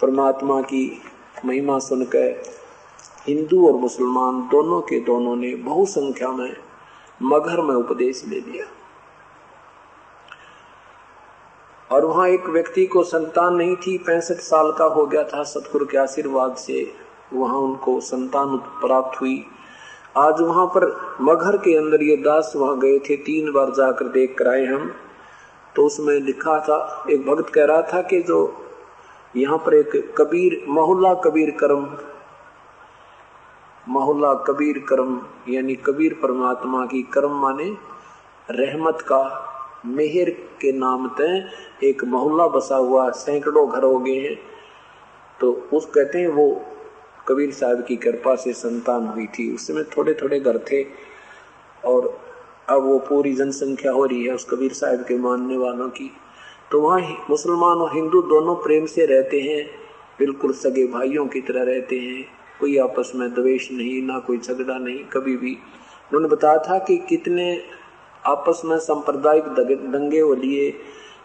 परमात्मा की महिमा सुनकर हिंदू और मुसलमान दोनों के दोनों ने बहु संख्या में मगहर में उपदेश ले लिया। और वहां एक व्यक्ति को संतान नहीं थी, 65 साल का हो गया था। सतगुरु के आशीर्वाद से वहां उनको संतान प्राप्त हुई। आज वहां पर मगहर के अंदर ये दास वहां गए थे, 3 बार जाकर देख कर आए हम। तो उसमें लिखा था, एक भक्त कह रहा था कि जो यहाँ पर एक कबीर, मोहल्ला कबीर करम, यानी कबीर परमात्मा की करम माने रहमत का, मेहर के नाम तय एक मोहल्ला बसा हुआ, सैकड़ों घर हो गए हैं। तो उस कहते हैं वो कबीर साहब की कृपा से संतान हुई थी। उस समय थोड़े थोड़े घर थे, और अब वो पूरी जनसंख्या हो रही है उस कबीर साहब के मानने वालों की। तो वहाँ मुसलमान और हिंदू दोनों प्रेम से रहते हैं, बिल्कुल सगे भाइयों की तरह रहते हैं। कोई आपस में द्वेष नहीं, ना कोई झगड़ा नहीं कभी भी। उन्होंने बताया था कि कितने आपस में सांप्रदायिक दंगे हो लिए,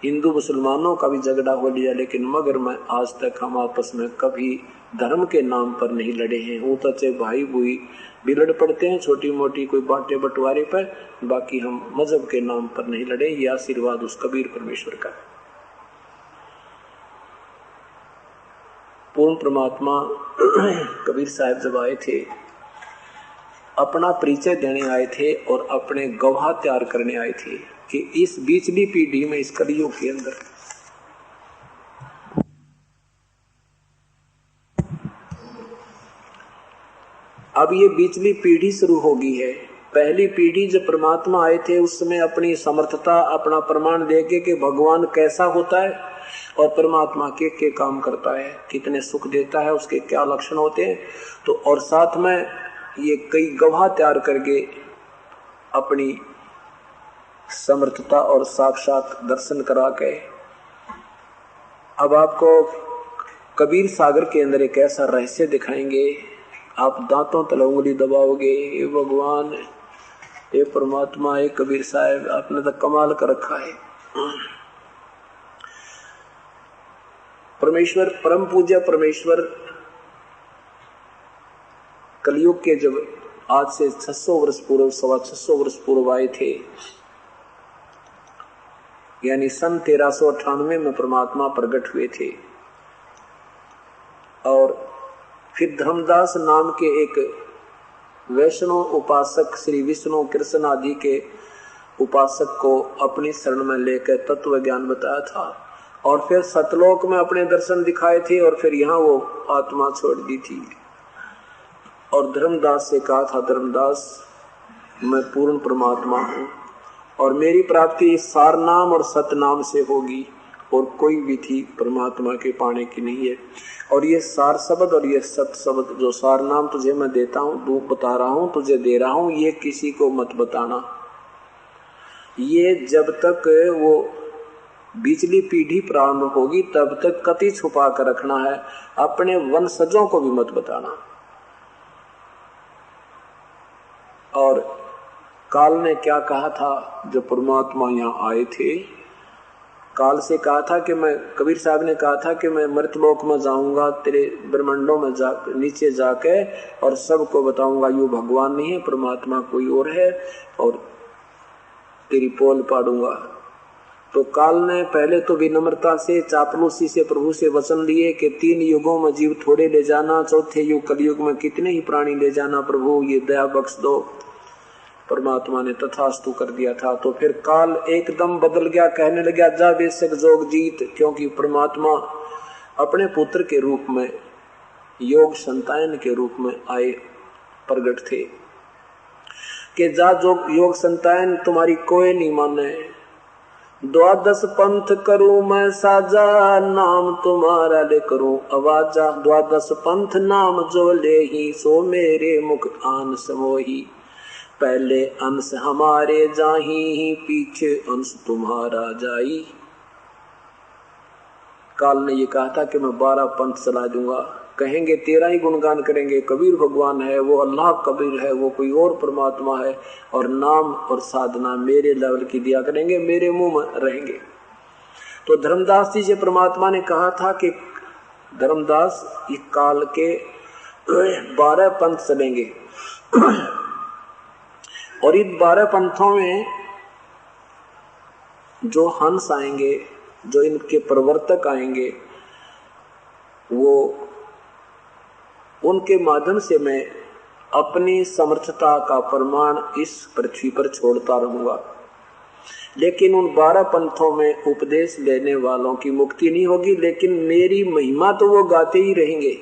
हिंदू मुसलमानों का भी झगड़ा हो लिया, लेकिन मगर में आज तक हम आपस में कभी धर्म के नाम पर नहीं लड़े हैं। वो तो चाहे भाई बुई बिलड़ पड़ते हैं छोटी मोटी कोई बाटे बंटवारे पर, बाकी हम मजहब के नाम पर नहीं लड़े। ये आशीर्वाद उस कबीर परमेश्वर का। पूर्ण परमात्मा कबीर साहब जब आए थे, अपना परिचय देने आए थे और अपने गवाह तैयार करने आए थे कि इस बीचली पीढ़ी में, इस कलियुग के अंदर अब ये बीचली पीढ़ी शुरू होगी है। पहली पीढ़ी जब परमात्मा आए थे उस समय अपनी समर्थता, अपना प्रमाण देके कि भगवान कैसा होता है और परमात्मा के काम करता है, कितने सुख देता है, उसके क्या लक्षण होते हैं। तो और साथ में ये कई गवाह तैयार करके अपनी समर्थता और साक्षात दर्शन करा के अब आपको कबीर सागर के अंदर एक ऐसा रहस्य दिखाएंगे, आप दांतों तले उंगली दबाओगे, ये भगवान, ये परमात्मा, ये कबीर साहब, आपने तो कमाल कर रखा है। परमेश्वर, परम पूज्य परमेश्वर कलयुग के जब आज से 600 वर्ष पूर्व, 625 वर्ष पूर्व आए थे, यानी सन 1398 में परमात्मा प्रकट हुए थे। और फिर धर्मदास नाम के एक वैष्णव उपासक श्री विष्णु कृष्ण आदि के उपासक को अपनी शरण में लेकर तत्व ज्ञान बताया था और फिर सतलोक में अपने दर्शन दिखाए थे और फिर यहाँ वो आत्मा छोड़ दी थी। और धर्मदास से कहा था, धर्मदास मैं पूर्ण परमात्मा हूँ और मेरी प्राप्ति इस सार नाम और सत नाम से होगी और कोई विधि परमात्मा के पाने की नहीं है। और ये सार शब्द और ये सत शब्द, जो सार नाम तुझे मैं देता हूँ, तू बता रहा हूँ, तुझे दे रहा हूँ, ये किसी को मत बताना। ये जब तक वो बीचली पीढ़ी प्रारंभ होगी तब तक कति छुपा कर रखना है, अपने वंशजों को भी मत बताना। और काल ने क्या कहा था जब परमात्मा यहाँ आए थे, काल से कहा था कि मैं, कबीर साहब ने कहा था कि मैं मृतलोक में जाऊंगा, तेरे ब्रह्मांडों में नीचे जाके और सबको बताऊंगा यू भगवान नहीं है, परमात्मा कोई और है, और तेरी पोल पाड़ूंगा। तो काल ने पहले तो विनम्रता से, चापलूसी से प्रभु से वचन लिए कि 3 युगों में जीव थोड़े ले जाना, चौथे युग कलयुग में कितने ही प्राणी ले जाना, प्रभु ये दया बख्श दो। परमात्मा ने तथास्तु कर दिया था। तो फिर काल एकदम बदल गया, कहने लगा जा बेशक जोग जीत, क्योंकि परमात्मा अपने पुत्र के रूप में, योग संतान के रूप में आए प्रकट थे कि जा जोग योग संतान तुम्हारी कोई नहीं माने, 12 पंथ करूं मैं साजा, नाम तुम्हारा ले करूं आवाजा, 12 पंथ नाम जो ले ही, सो मेरे मुख आन समोही, पहले अंश हमारे जाही, पीछे अंश तुम्हारा जाई। काल ने ये कहा था कि मैं 12 पंथ चला दूंगा, कहेंगे तेरा ही गुणगान करेंगे, कबीर भगवान है, वो अल्लाह कबीर है, वो कोई और परमात्मा है, और नाम और साधना मेरे लेवल की दिया करेंगे, मेरे मुंह में रहेंगे। तो धर्मदास जी से परमात्मा ने कहा था कि धर्मदास इस काल के 12 पंथ चलेंगे और इन 12 पंथों में जो हंस आएंगे, जो इनके प्रवर्तक आएंगे, वो उनके माध्यम से मैं अपनी समर्थता का प्रमाण इस पृथ्वी पर छोड़ता रहूंगा। लेकिन उन 12 पंथों में उपदेश लेने वालों की मुक्ति नहीं होगी, लेकिन मेरी महिमा तो वो गाते ही रहेंगे,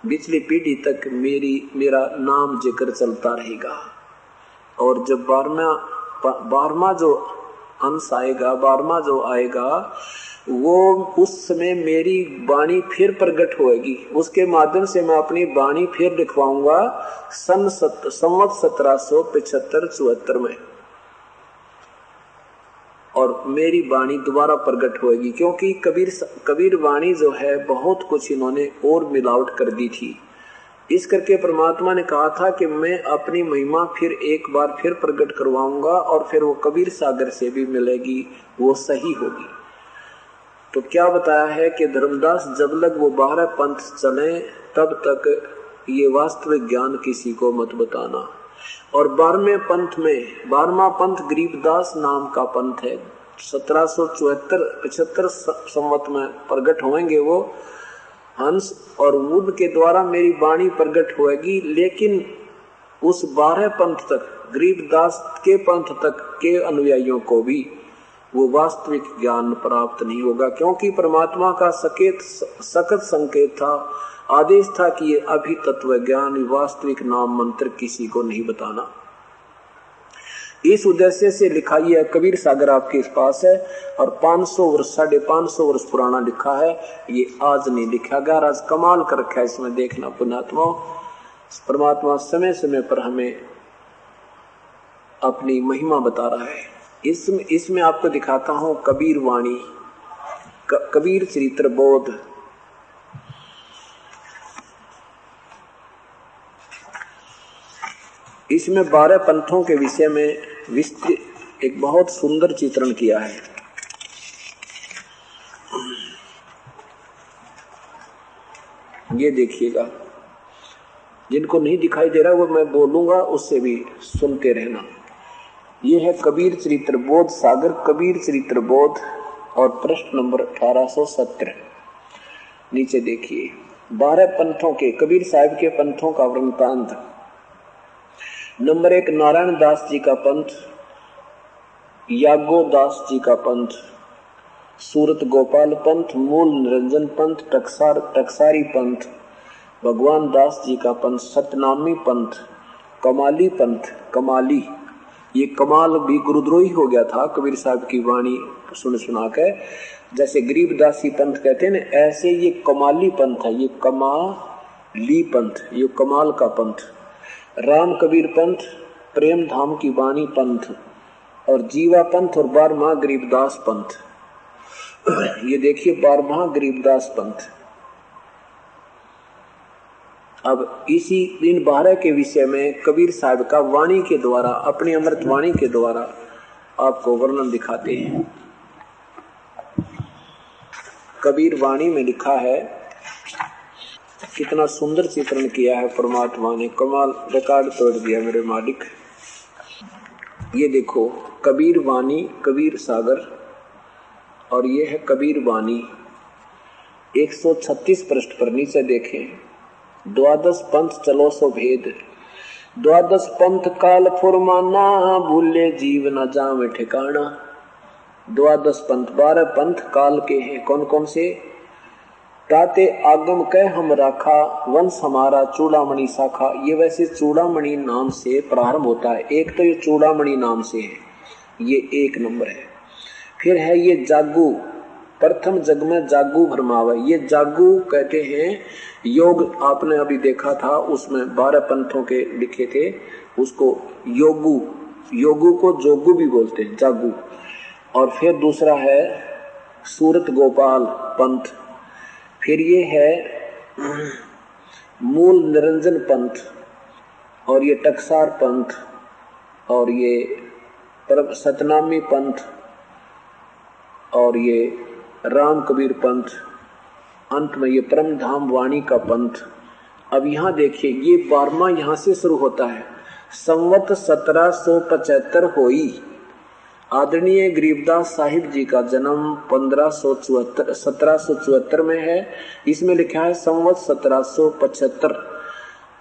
पिछली पीढ़ी तक मेरा नाम जिक्र चलता रहेगा। और जब 12वां जो अंश आएगा, 12वां जो आएगा, वो उस समय मेरी वाणी फिर प्रकट होएगी, उसके माध्यम से मैं अपनी वाणी फिर लिखवाऊंगा संवत 1775-74 में, और मेरी वाणी दोबारा प्रकट होएगी। क्योंकि कबीर वाणी जो है बहुत कुछ इन्होंने और मिलावट कर दी थी। इस करके परमात्मा ने कहा था कि मैं अपनी महिमा फिर एक बार फिर प्रकट करवाऊंगा और फिर वो कबीर सागर से भी मिलेगी, वो सही होगी। तो क्या बताया है कि धर्मदास जब लग वो 12 पंथ चले तब तक ये वास्तविक ज्ञान किसी को मत बताना। और 12वें पंथ में 12वां पंथ गरीबदास नाम का पंथ है। 1774-75 संवत में प्रकट होंगे वो हंस, और उनके द्वारा मेरी वाणी प्रकट होगी। लेकिन उस 12 पंथ तक, गरीबदास के पंथ तक के अनुयायियों को भी वो वास्तविक ज्ञान प्राप्त नहीं होगा, क्योंकि परमात्मा का सख्त संकेत था, आदेश था कि ये अभी तत्व ज्ञान वास्तविक नाम मंत्र किसी को नहीं बताना। इस उद्देश्य से लिखा यह कबीर सागर आपके पास है, और 500 वर्ष 550 वर्ष पुराना लिखा है। ये आज नहीं लिखा गया, आज कमाल कर रखा है। इसमें देखना पुण्यात्मा, परमात्मा समय समय पर हमें अपनी महिमा बता रहा है। इसमें आपको दिखाता हूं कबीर वाणी, कबीर चरित्र बोध। इसमें 12 पंथों के विषय में विस्तृत एक बहुत सुंदर चित्रण किया है। ये देखिएगा, जिनको नहीं दिखाई दे रहा वो मैं बोलूंगा, उससे भी सुनते रहना। ये है कबीर चरित्र बोध सागर, कबीर चरित्र बोध, और प्रश्न नंबर 1817। नीचे देखिए, 12 पंथों के, कबीर साहब के पंथों का वृत्तांत। नंबर 1 नारायण दास जी का पंथ, यागो दास जी का पंथ, सूरत गोपाल पंथ, मूल निरंजन पंथ, टकसारी पंथ, भगवान दास जी का पंथ, सतनामी पंथ, कमाली पंथ। कमाली, ये कमाल भी गुरुद्रोही हो गया था कबीर साहब की वाणी सुन सुना के। जैसे गरीबदासी पंथ कहते हैं ना, ऐसे ये कमाली पंथ है, ये कमाली पंथ, ये कमाल का पंथ। राम कबीर पंथ, प्रेम धाम की वाणी पंथ, और जीवा पंथ, और 12वां गरीबदास पंथ। ये देखिए 12वां गरीबदास पंथ। अब इसी इन 12 के विषय में कबीर साहब का वाणी के द्वारा, अपनी अमृत वाणी के द्वारा आपको वर्णन दिखाते हैं। कबीर वाणी में लिखा है, कितना सुंदर चित्रण किया है परमात्मा ने, कमाल, रिकॉर्ड तोड़ दिया मेरे मालिक। ये देखो कबीर वाणी, कबीर सागर, और ये है कबीर वाणी। 136 पृष्ठ पर नीचे देखें, 12 पंथ चलो सो भेद, 12 पंथ काल फुरमाना, भूले जीव न जावे ठिकाना। 12 पंथ, 12 पंथ काल के हैं। कौन कौन से? ताते आगम कह हम राखा, वंश हमारा चूड़ामणि शाखा। ये वैसे चूड़ामणि नाम से प्रारंभ होता है। एक तो ये चूड़ामणि नाम से है, ये 1 नंबर है। फिर है ये जागू, प्रथम जग में जागू भरमावे। ये जागू कहते हैं योग, आपने अभी देखा था उसमें 12 पंथों के लिखे थे, उसको योगू, योगू को जोगू भी बोलते हैं, जागू। और फिर दूसरा है सूरत गोपाल पंथ। फिर ये है मूल निरंजन पंथ, और ये टकसार पंथ, और ये सतनामी पंथ, और ये राम कबीर पंथ, अंत में ये परम धाम वाणी का पंथ। अब यहाँ देखिए, ये 12वां यहाँ से शुरू होता है। संवत 1775 होई, आदरणीय गरीबदास साहिब जी का जन्म 1774 में है। इसमें लिखा है संवत 1775।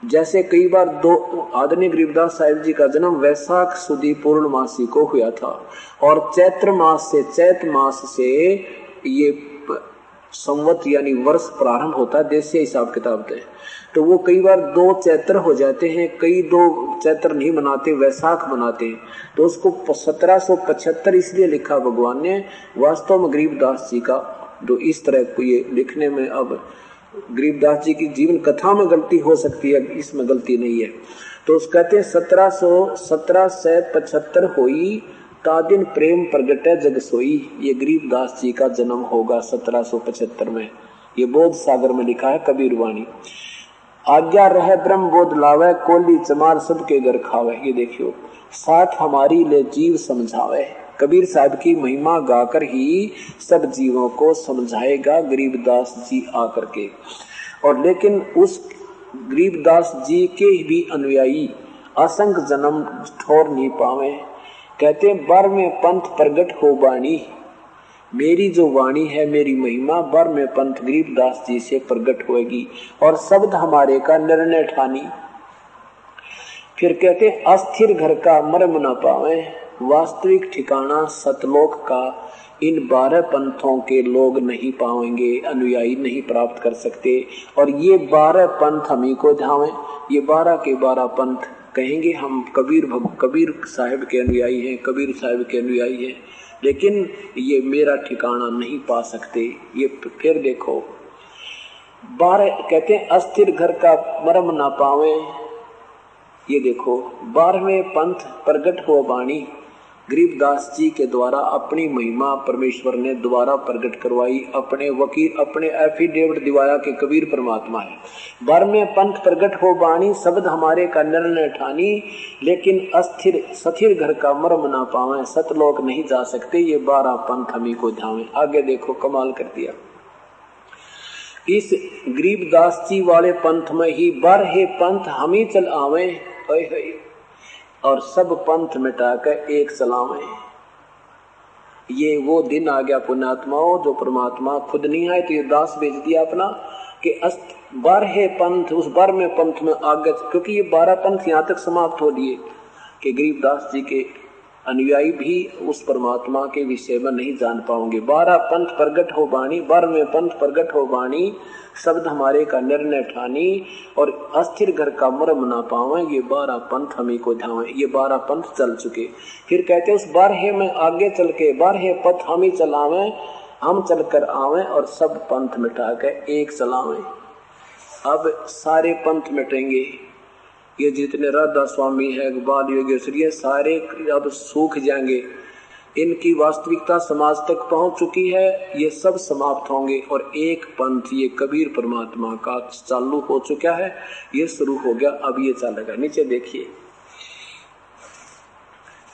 जैसे कई बार आदरणीय गरीबदास साहिब जी का जन्म वैशाख सुदी पूर्णमासी को हुआ था, और चैत मास से ये संवत यानी वर्ष प्रारंभ होता है, देश से हिसाब किताब से। तो वो कई बार 2 चैत्र हो जाते हैं, कई 2 चैत्र नहीं मनाते, वैशाख मनाते हैं। तो उसको 1775 इसलिए लिखा भगवान ने। वास्तव में गरीबदास जी का जो इस तरह को ये लिखने में, अब गरीबदास जी की जीवन कथा में गलती हो सकती है, इसमें गलती नहीं है। तो उस कहते हैं 1775 होई, तादिन प्रेम प्रगटे जग सोई। ये गरीबदास जी का जन्म होगा 1775 में। ये बोध सागर में लिखा है कबीर वाणी। आज्ञा रहे ब्रह्म बोध लावे, कोली चमार सबके घर खावे। ये देखियो, साथ हमारी ले जीव समझावे। कबीर साहब की महिमा गाकर ही सब जीवों को समझाएगा गरीबदास जी आकर के। और लेकिन उस गरीबदास जी के भी अनुयायी असंख्य जन्म छोड़ नहीं पावे। कहते बर में पंथ प्रगट हो वाणी, मेरी जो वाणी है, मेरी महिमा बर में पंथ गरीबदास जी से प्रगट होएगी और शब्द हमारे का निर्णय ठानी। फिर कहते अस्थिर घर का मर्म न पावे, वास्तविक ठिकाना सतलोक का इन 12 पंथों के लोग नहीं पाएंगे, अनुयायी नहीं प्राप्त कर सकते। और ये 12 पंथ हम ही को जावे, ये 12 के 12 पंथ कहेंगे हम कबीर साहिब के अनुयायी हैं, कबीर साहिब के अनुयायी हैं, लेकिन ये मेरा ठिकाना नहीं पा सकते। ये फिर देखो 12 कहते हैं अस्थिर घर का मर्म ना पावे। ये देखो 12वें पंथ प्रगट हो वाणी, गरीबदास जी के द्वारा अपनी महिमा परमेश्वर ने द्वारा प्रकट करवाई, अपने वकील अपने एफिडेविट दिवाया कि कबीर परमात्मा है। 12वें पंथ प्रकट हो वाणी, शब्द हमारे का निर्णय ठानी, लेकिन अस्थिर सथिर घर का मर्म ना पावे, सतलोक नहीं जा सकते, ये 12 पंथ हम ही को जावे। आगे देखो कमाल कर दिया, इस गरीबदास जी वाले पंथ में ही 12 पंथ हम ही चल आवे और सब पंथ मिटा कर एक चलावे। ये वो दिन आ गया पुण्यात्माओं, जो परमात्मा खुद नहीं आए तो ये दास भेज दिया अपना कि 12 पंथ उस 12वें पंथ में आगे, क्योंकि ये 12 पंथ यहाँ तक समाप्त हो लिए कि गरीबदास जी के अनुयायी भी उस परमात्मा के विषय में नहीं जान पाओगे। 12 पंथ प्रगट हो वाणी, 12वें पंथ प्रगट हो वाणी, शब्द हमारे का निर्णय ठानी, और अस्थिर घर का मर्म ना पावे, ये 12 पंथ हमी को ध्यावे। ये 12 पंथ चल चुके। फिर कहते उस 12 में आगे चल के 12 पथ हम ही चलावे, हम चलकर आवे और सब पंथ मिटा के एक चलावे। अब सारे पंथ मिटेंगे, ये जितने राधा स्वामी है, बाल योगेश्वरी है, सारे अब सूख जाएंगे, इनकी वास्तविकता समाज तक पहुंच चुकी है, ये सब समाप्त होंगे और एक पंथ ये कबीर परमात्मा का चालू हो चुका है, ये शुरू हो गया, अब ये चलेगा। नीचे देखिए,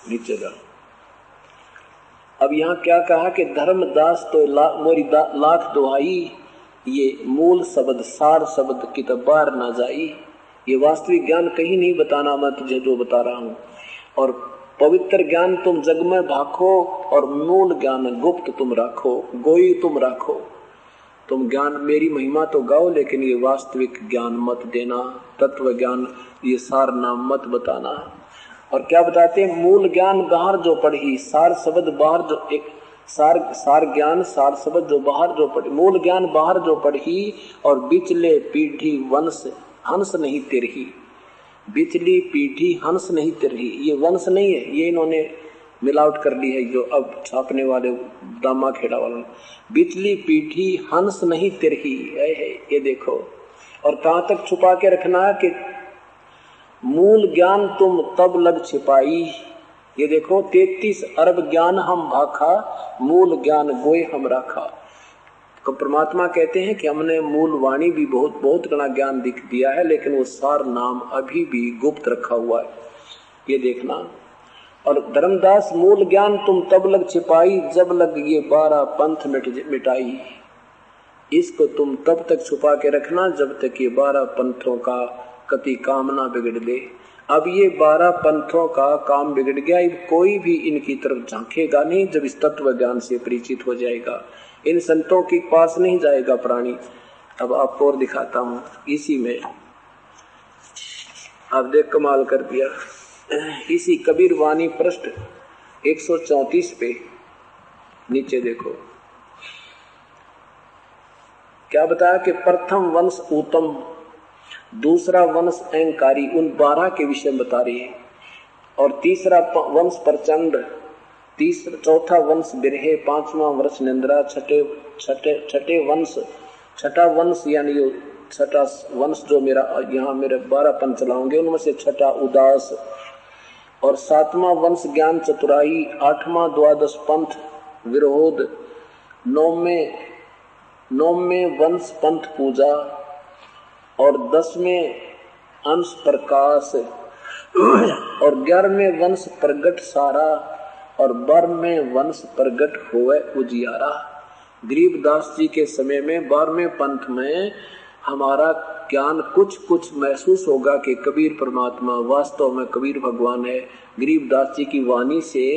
नीचे जा। अब यहाँ क्या कहा कि धर्मदास तो मोरी लाख दुहाई, ये मूल शब्द सार शब्द की तो बार ना जाई। ये वास्तविक ज्ञान कहीं नहीं बताना मैं तुझे जो बता रहा हूँ, और पवित्र ज्ञान तुम जग में भाखो और मूल ज्ञान गुप्त तुम राखो, गोई तुम राखो। तुम ज्ञान मेरी महिमा तो गाओ, लेकिन ये वास्तविक ज्ञान मत देना, तत्व ज्ञान ये सार नाम मत बताना। और क्या बताते हैं, मूल ज्ञान बाहर जो पढ़ी, सार शब्द बाहर जो, एक सार ज्ञान सार शब्द जो बाहर जो पढ़ी, मूल ज्ञान बाहर जो पढ़ी, और बिचले पीढ़ी वंश हंस नहीं तिरही, बिचली पीढ़ी हंस नहीं तिरही, ये वंश नहीं है, ये इन्होंने मिलावट कर ली है जो अब छापने वाले दामा खेड़ा वालों। बिचली पीढ़ी हंस नहीं तिरही है, ये देखो। और कहां तक छुपा के रखना है कि मूल ज्ञान तुम तब लग छिपाई, ये देखो 33 अरब ज्ञान हम भाखा, मूल ज्ञान गोय हम राखा। तो परमात्मा कहते हैं कि हमने मूल वाणी भी बहुत गणा ज्ञान दिख दिया है, लेकिन वो सार नाम अभी भी गुप्त रखा हुआ है, ये देखना। और धर्मदास मूल ज्ञान तुम तब लग छिपाई, जब लग ये 12 पंथ मिटाई। इसको तुम तब तक छुपा के रखना जब तक ये 12 पंथों का कति काम ना बिगड़ दे। अब ये 12 पंथों का काम बिगड़ गया, अब कोई भी इनकी तरफ झांकेगा नहीं जब इस तत्व ज्ञान से परिचित हो जाएगा। इन संतों के पास नहीं जाएगा प्राणी। अब आपको और दिखाता हूँ इसी में, आप देख कमाल कर दिया। इसी कबीर वाणी पृष्ठ 134 पे नीचे देखो क्या बताया कि प्रथम वंश उत्तम, दूसरा वंश अहंकारी, उन 12 के विषय में बता रही है। और तीसरा वंश प्रचंड, चौथा वंश बिरहे, 5वां वंश निंद्रा, छठे वंश, छठा वंश यानी छठा वंश जो मेरा यहाँ मेरे 12 पंथ चलाओगे उनमें से छठा उदास, और 7वां वंश ज्ञान चतुराई, 8वां द्वादश पंथ विरोध, 9वें वंश पंथ पूजा, और 10वें अंश प्रकाश, और 11वें वंश प्रगट सारा, और बर में वंश प्रगट होवे उजियारा। गरीबदास जी के समय में 12वें पंथ में हमारा ज्ञान कुछ कुछ महसूस होगा कि कबीर परमात्मा वास्तव में कबीर भगवान है। गरीबदास जी की वाणी से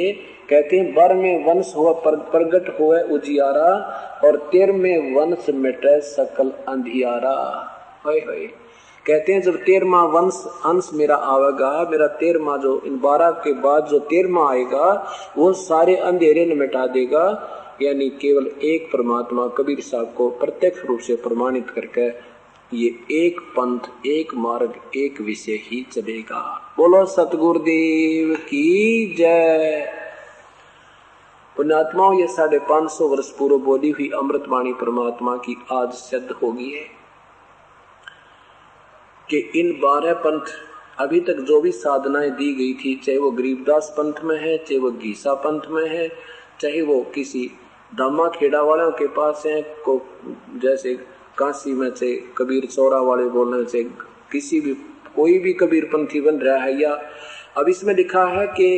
कहते हैं 12वें वंश हुआ प्रगट हुआ उजियारा और 13वें वंश मिटे सकल अंधियारा। होय होय कहते हैं जब 13वां वंश अंश मेरा आवेगा, मेरा 13वां जो इन 12 के बाद जो 13वां आएगा वो सारे अंधेरे ने मिटा देगा। यानी केवल एक परमात्मा कबीर साहब को प्रत्यक्ष रूप से प्रमाणित करके ये एक पंथ, एक मार्ग, एक विषय ही चलेगा। बोलो सतगुरुदेव की जय। पुण्यात्माओं, ये 550 वर्ष पूर्व बोली हुई अमृतवाणी परमात्मा की आज सिद्ध होगी है कि इन 12 पंथ अभी तक जो भी साधनाएं दी गई थी, चाहे वो गरीबदास पंथ में है, चाहे वो गीसा पंथ में है, चाहे वो किसी धामा खेड़ा वालों के पास है, को जैसे काशी में से कबीर चौरा वाले बोलने से किसी भी कोई भी कबीर पंथी बन रहा है, या अब इसमें लिखा है कि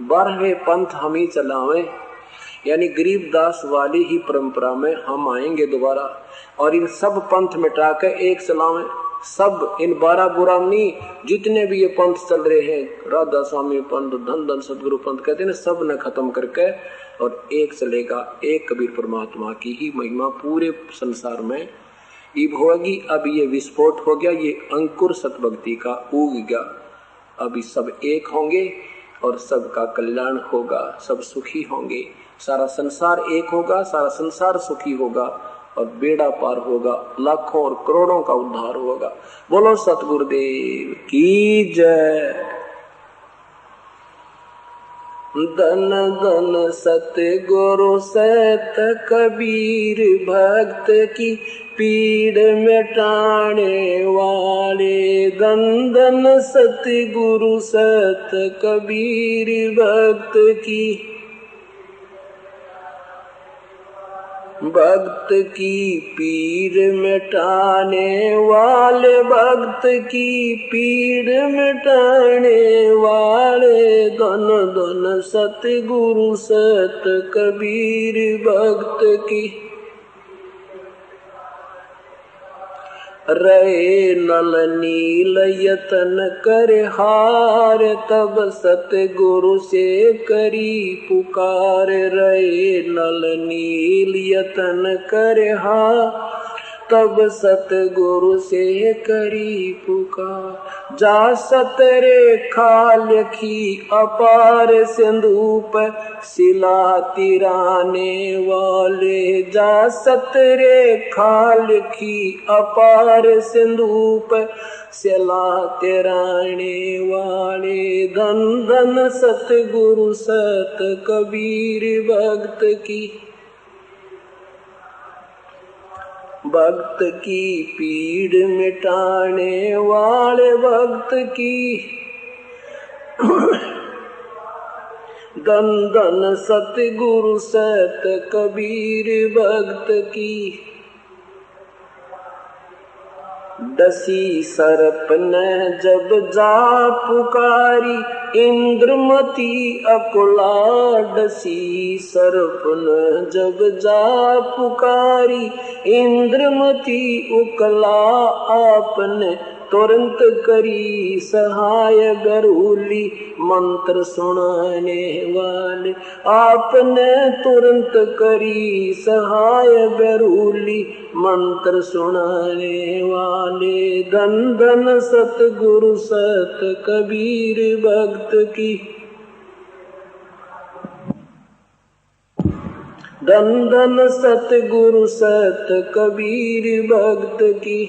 12वें पंथ हम ही चलावें, यानी गरीबदास वाली ही परंपरा में हम आएंगे दोबारा और इन सब पंथ मिटा के एक चलावें। सब इन 12 गुरामी जितने भी ये पंथ चल रहे हैं, राधा स्वामी पंथ, धन धन सदगुरु पंथ कहते हैं, सब ने खत्म करके और एक चलेगा। एक कबीर परमात्मा की ही महिमा पूरे संसार में इब होगी। अब ये विस्फोट हो गया, ये अंकुर सतभक्ति का उग गया। अभी सब एक होंगे और सबका कल्याण होगा, सब सुखी होंगे, सारा संसार एक होगा, सारा संसार सुखी होगा और बेड़ा पार होगा, लाखों और करोड़ों का उद्धार होगा। बोलो सतगुरुदेव की जय। धन धन सतगुरु सत कबीर भक्त की पीड़ मिटाने वाले। धन धन सतगुरु सत कबीर भक्त की पीड़ मिटाने वाले, भक्त की पीड़ मिटाने वाले। धन धन सतगुरु सत कबीर भक्त की। रे नल नील यतन करे हार, तब सतगुरु से करी पुकार। रे नल नील यतन करे हार, तब सतगुरु से करी पुकार। जा सतरेखा लिखी अपार सिंधु पर शिला तिराने वाले। जा सतरेखा लिखी अपार सिंधु पर शिला तिराने वाले। धन धन सतगुरु सत कबीर भक्त की। भक्त की पीड़ मिटाने वाले, भक्त की। धन धन सतगुरु सत कबीर भक्त की। डसी सर्प ने जब जा पुकारी, इंद्रमती अकुला। डसी सर्प ने जब जा पुकारी, इंद्रमती उकला। आपने तुरंत करी सहाय गरूली, मंत्र सुनाने वाले। आपने तुरंत करी सहाय गरूली, मंत्र सुनाने वाले। धन धन सतगुरु सत कबीर भक्त की। धन धन सतगुरु सत कबीर भक्त की।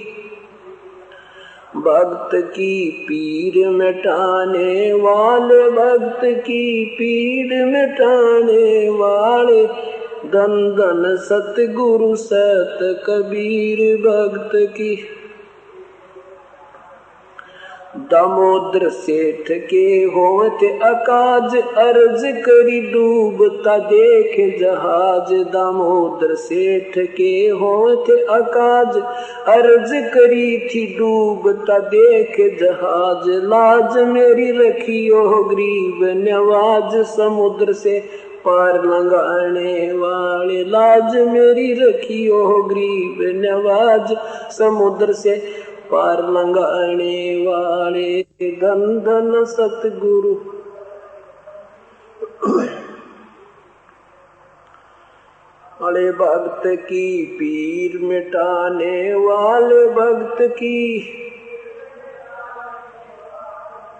भक्त की पीड़ मिटाने वाले, भक्त की पीड़ मिटाने वाले। धन धन सतगुरु सत कबीर भक्त की। दामोदर सेठ के होत अकाज, अर्ज करी डूबता देख जहाज। दामोदर सेठ के होत अकाज, अर्ज करी थी डूबता देख जहाज। लाज मेरी रखियो गरीब नवाज, समुद्र से पार लंघाने वाले। लाज मेरी रखियो गरीब नवाज, समुद्र से पार लंघाने वाले। धन धन सतगुरु वाले भक्त की पीर मिटाने वाले भक्त की।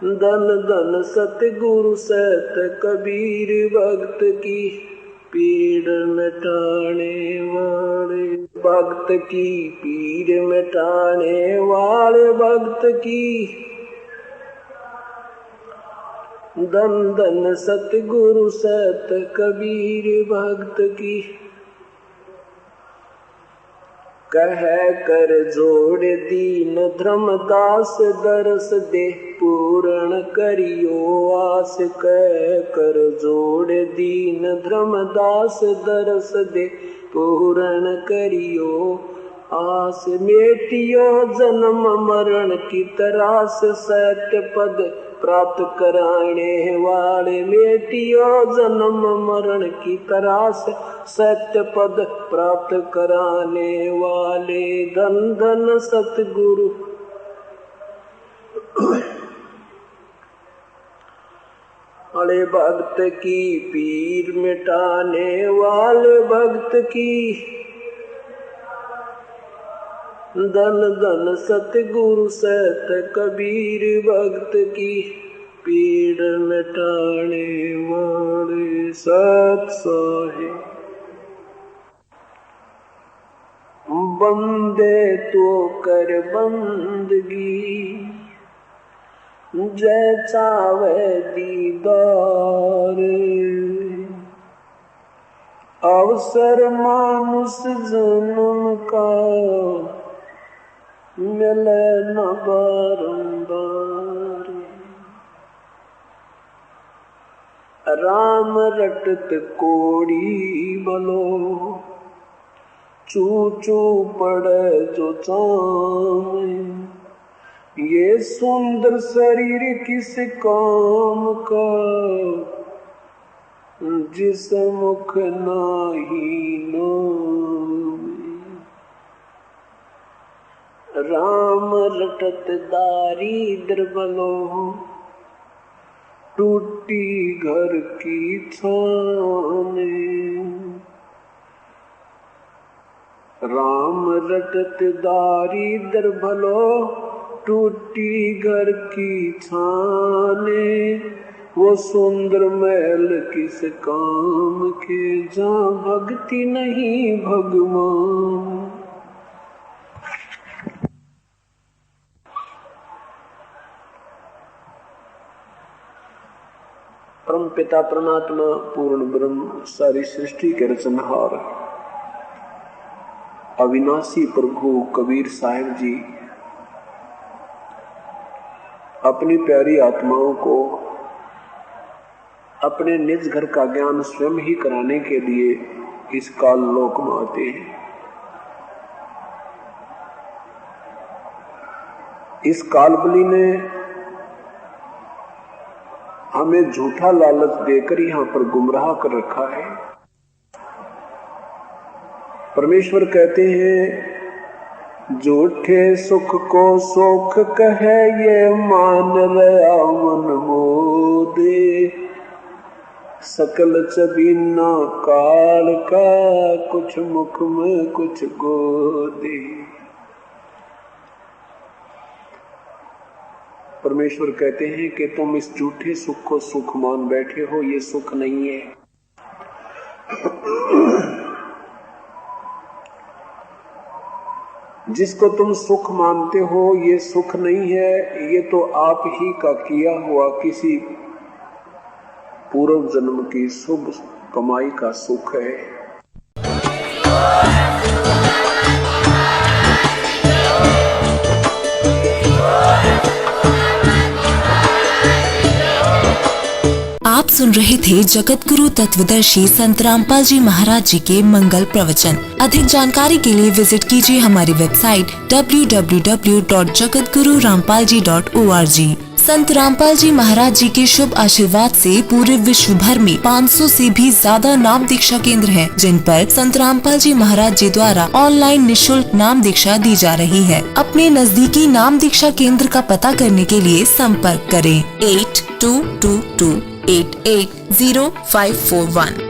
धन धन सतगुरु सत कबीर भक्त की पीड़ मिटाने वाले। भक्त की पीड़ मिटाने वाले भक्त की। धन धन सतगुरु सत कबीर भक्त की। कह कर जोड़ दीन धर्मदास, दरस दे पूर्ण करियो आस। कह कर जोड़ दीन धर्मदास, दरस दे पूर्ण करियो आस। मेटियो जन्म मरण की तरास, सत्य पद प्राप्त कराने वाले। मेटियो जन्म मरण की तरास, सत्य पद प्राप्त कराने वाले। धन धन सतगुरु वाले भक्त की पीर मिटाने वाले भक्त की। धन धन सतगुरु सत कबीर भक्त की पीड़ मिटाने वाले। सत साहिब बंदे तो कर बंदगी, जय चावे दीदार। अवसर मानुष जन्म का, मिले न बारंबार। राम रटत कोड़ी बलो, चू चू पड़े जो चाम। ये सुंदर शरीर किस काम का, जिस मुख नाही नाम। राम रटत दारिद्र बलो, टूटी घर की छाने। राम रटत दारिद्र भलो, टूटी घर की छाने। वो सुंदर महल किस काम के, जहाँ भक्ति नहीं भगवान। परम पिता परमात्मा पूर्ण ब्रह्म सारी सृष्टि के रचनहार अविनाशी प्रभु कबीर साहिब जी अपनी प्यारी आत्माओं को अपने निज घर का ज्ञान स्वयं ही कराने के लिए इस काल लोक में आते हैं। इस कालबली ने हमें झूठा लालच देकर यहाँ पर गुमराह कर रखा है। परमेश्वर कहते हैं, झूठे सुख को सुख कहे ये मान रहा मन मोदे। सकल चबीना काल का, कुछ मुख में कुछ गोदे। परमेश्वर कहते हैं कि तुम इस झूठे सुख को सुख मान बैठे हो, ये सुख नहीं है। जिसको तुम सुख मानते हो ये सुख नहीं है, ये तो आप ही का किया हुआ किसी पूर्व जन्म की शुभ कमाई का सुख है। आप सुन रहे थे जगत गुरु तत्वदर्शी संत रामपाल जी महाराज जी के मंगल प्रवचन। अधिक जानकारी के लिए विजिट कीजिए हमारी वेबसाइट www.jagatgururampalji.org। संत रामपाल जी महाराज जी के शुभ आशीर्वाद से पूरे विश्व भर में 500 से भी ज्यादा नाम दीक्षा केंद्र हैं, जिन पर संत रामपाल जी महाराज जी द्वारा ऑनलाइन निशुल्क नाम दीक्षा दी जा रही है। अपने नजदीकी नाम दीक्षा केंद्र का पता करने के लिए संपर्क करें 8222880541।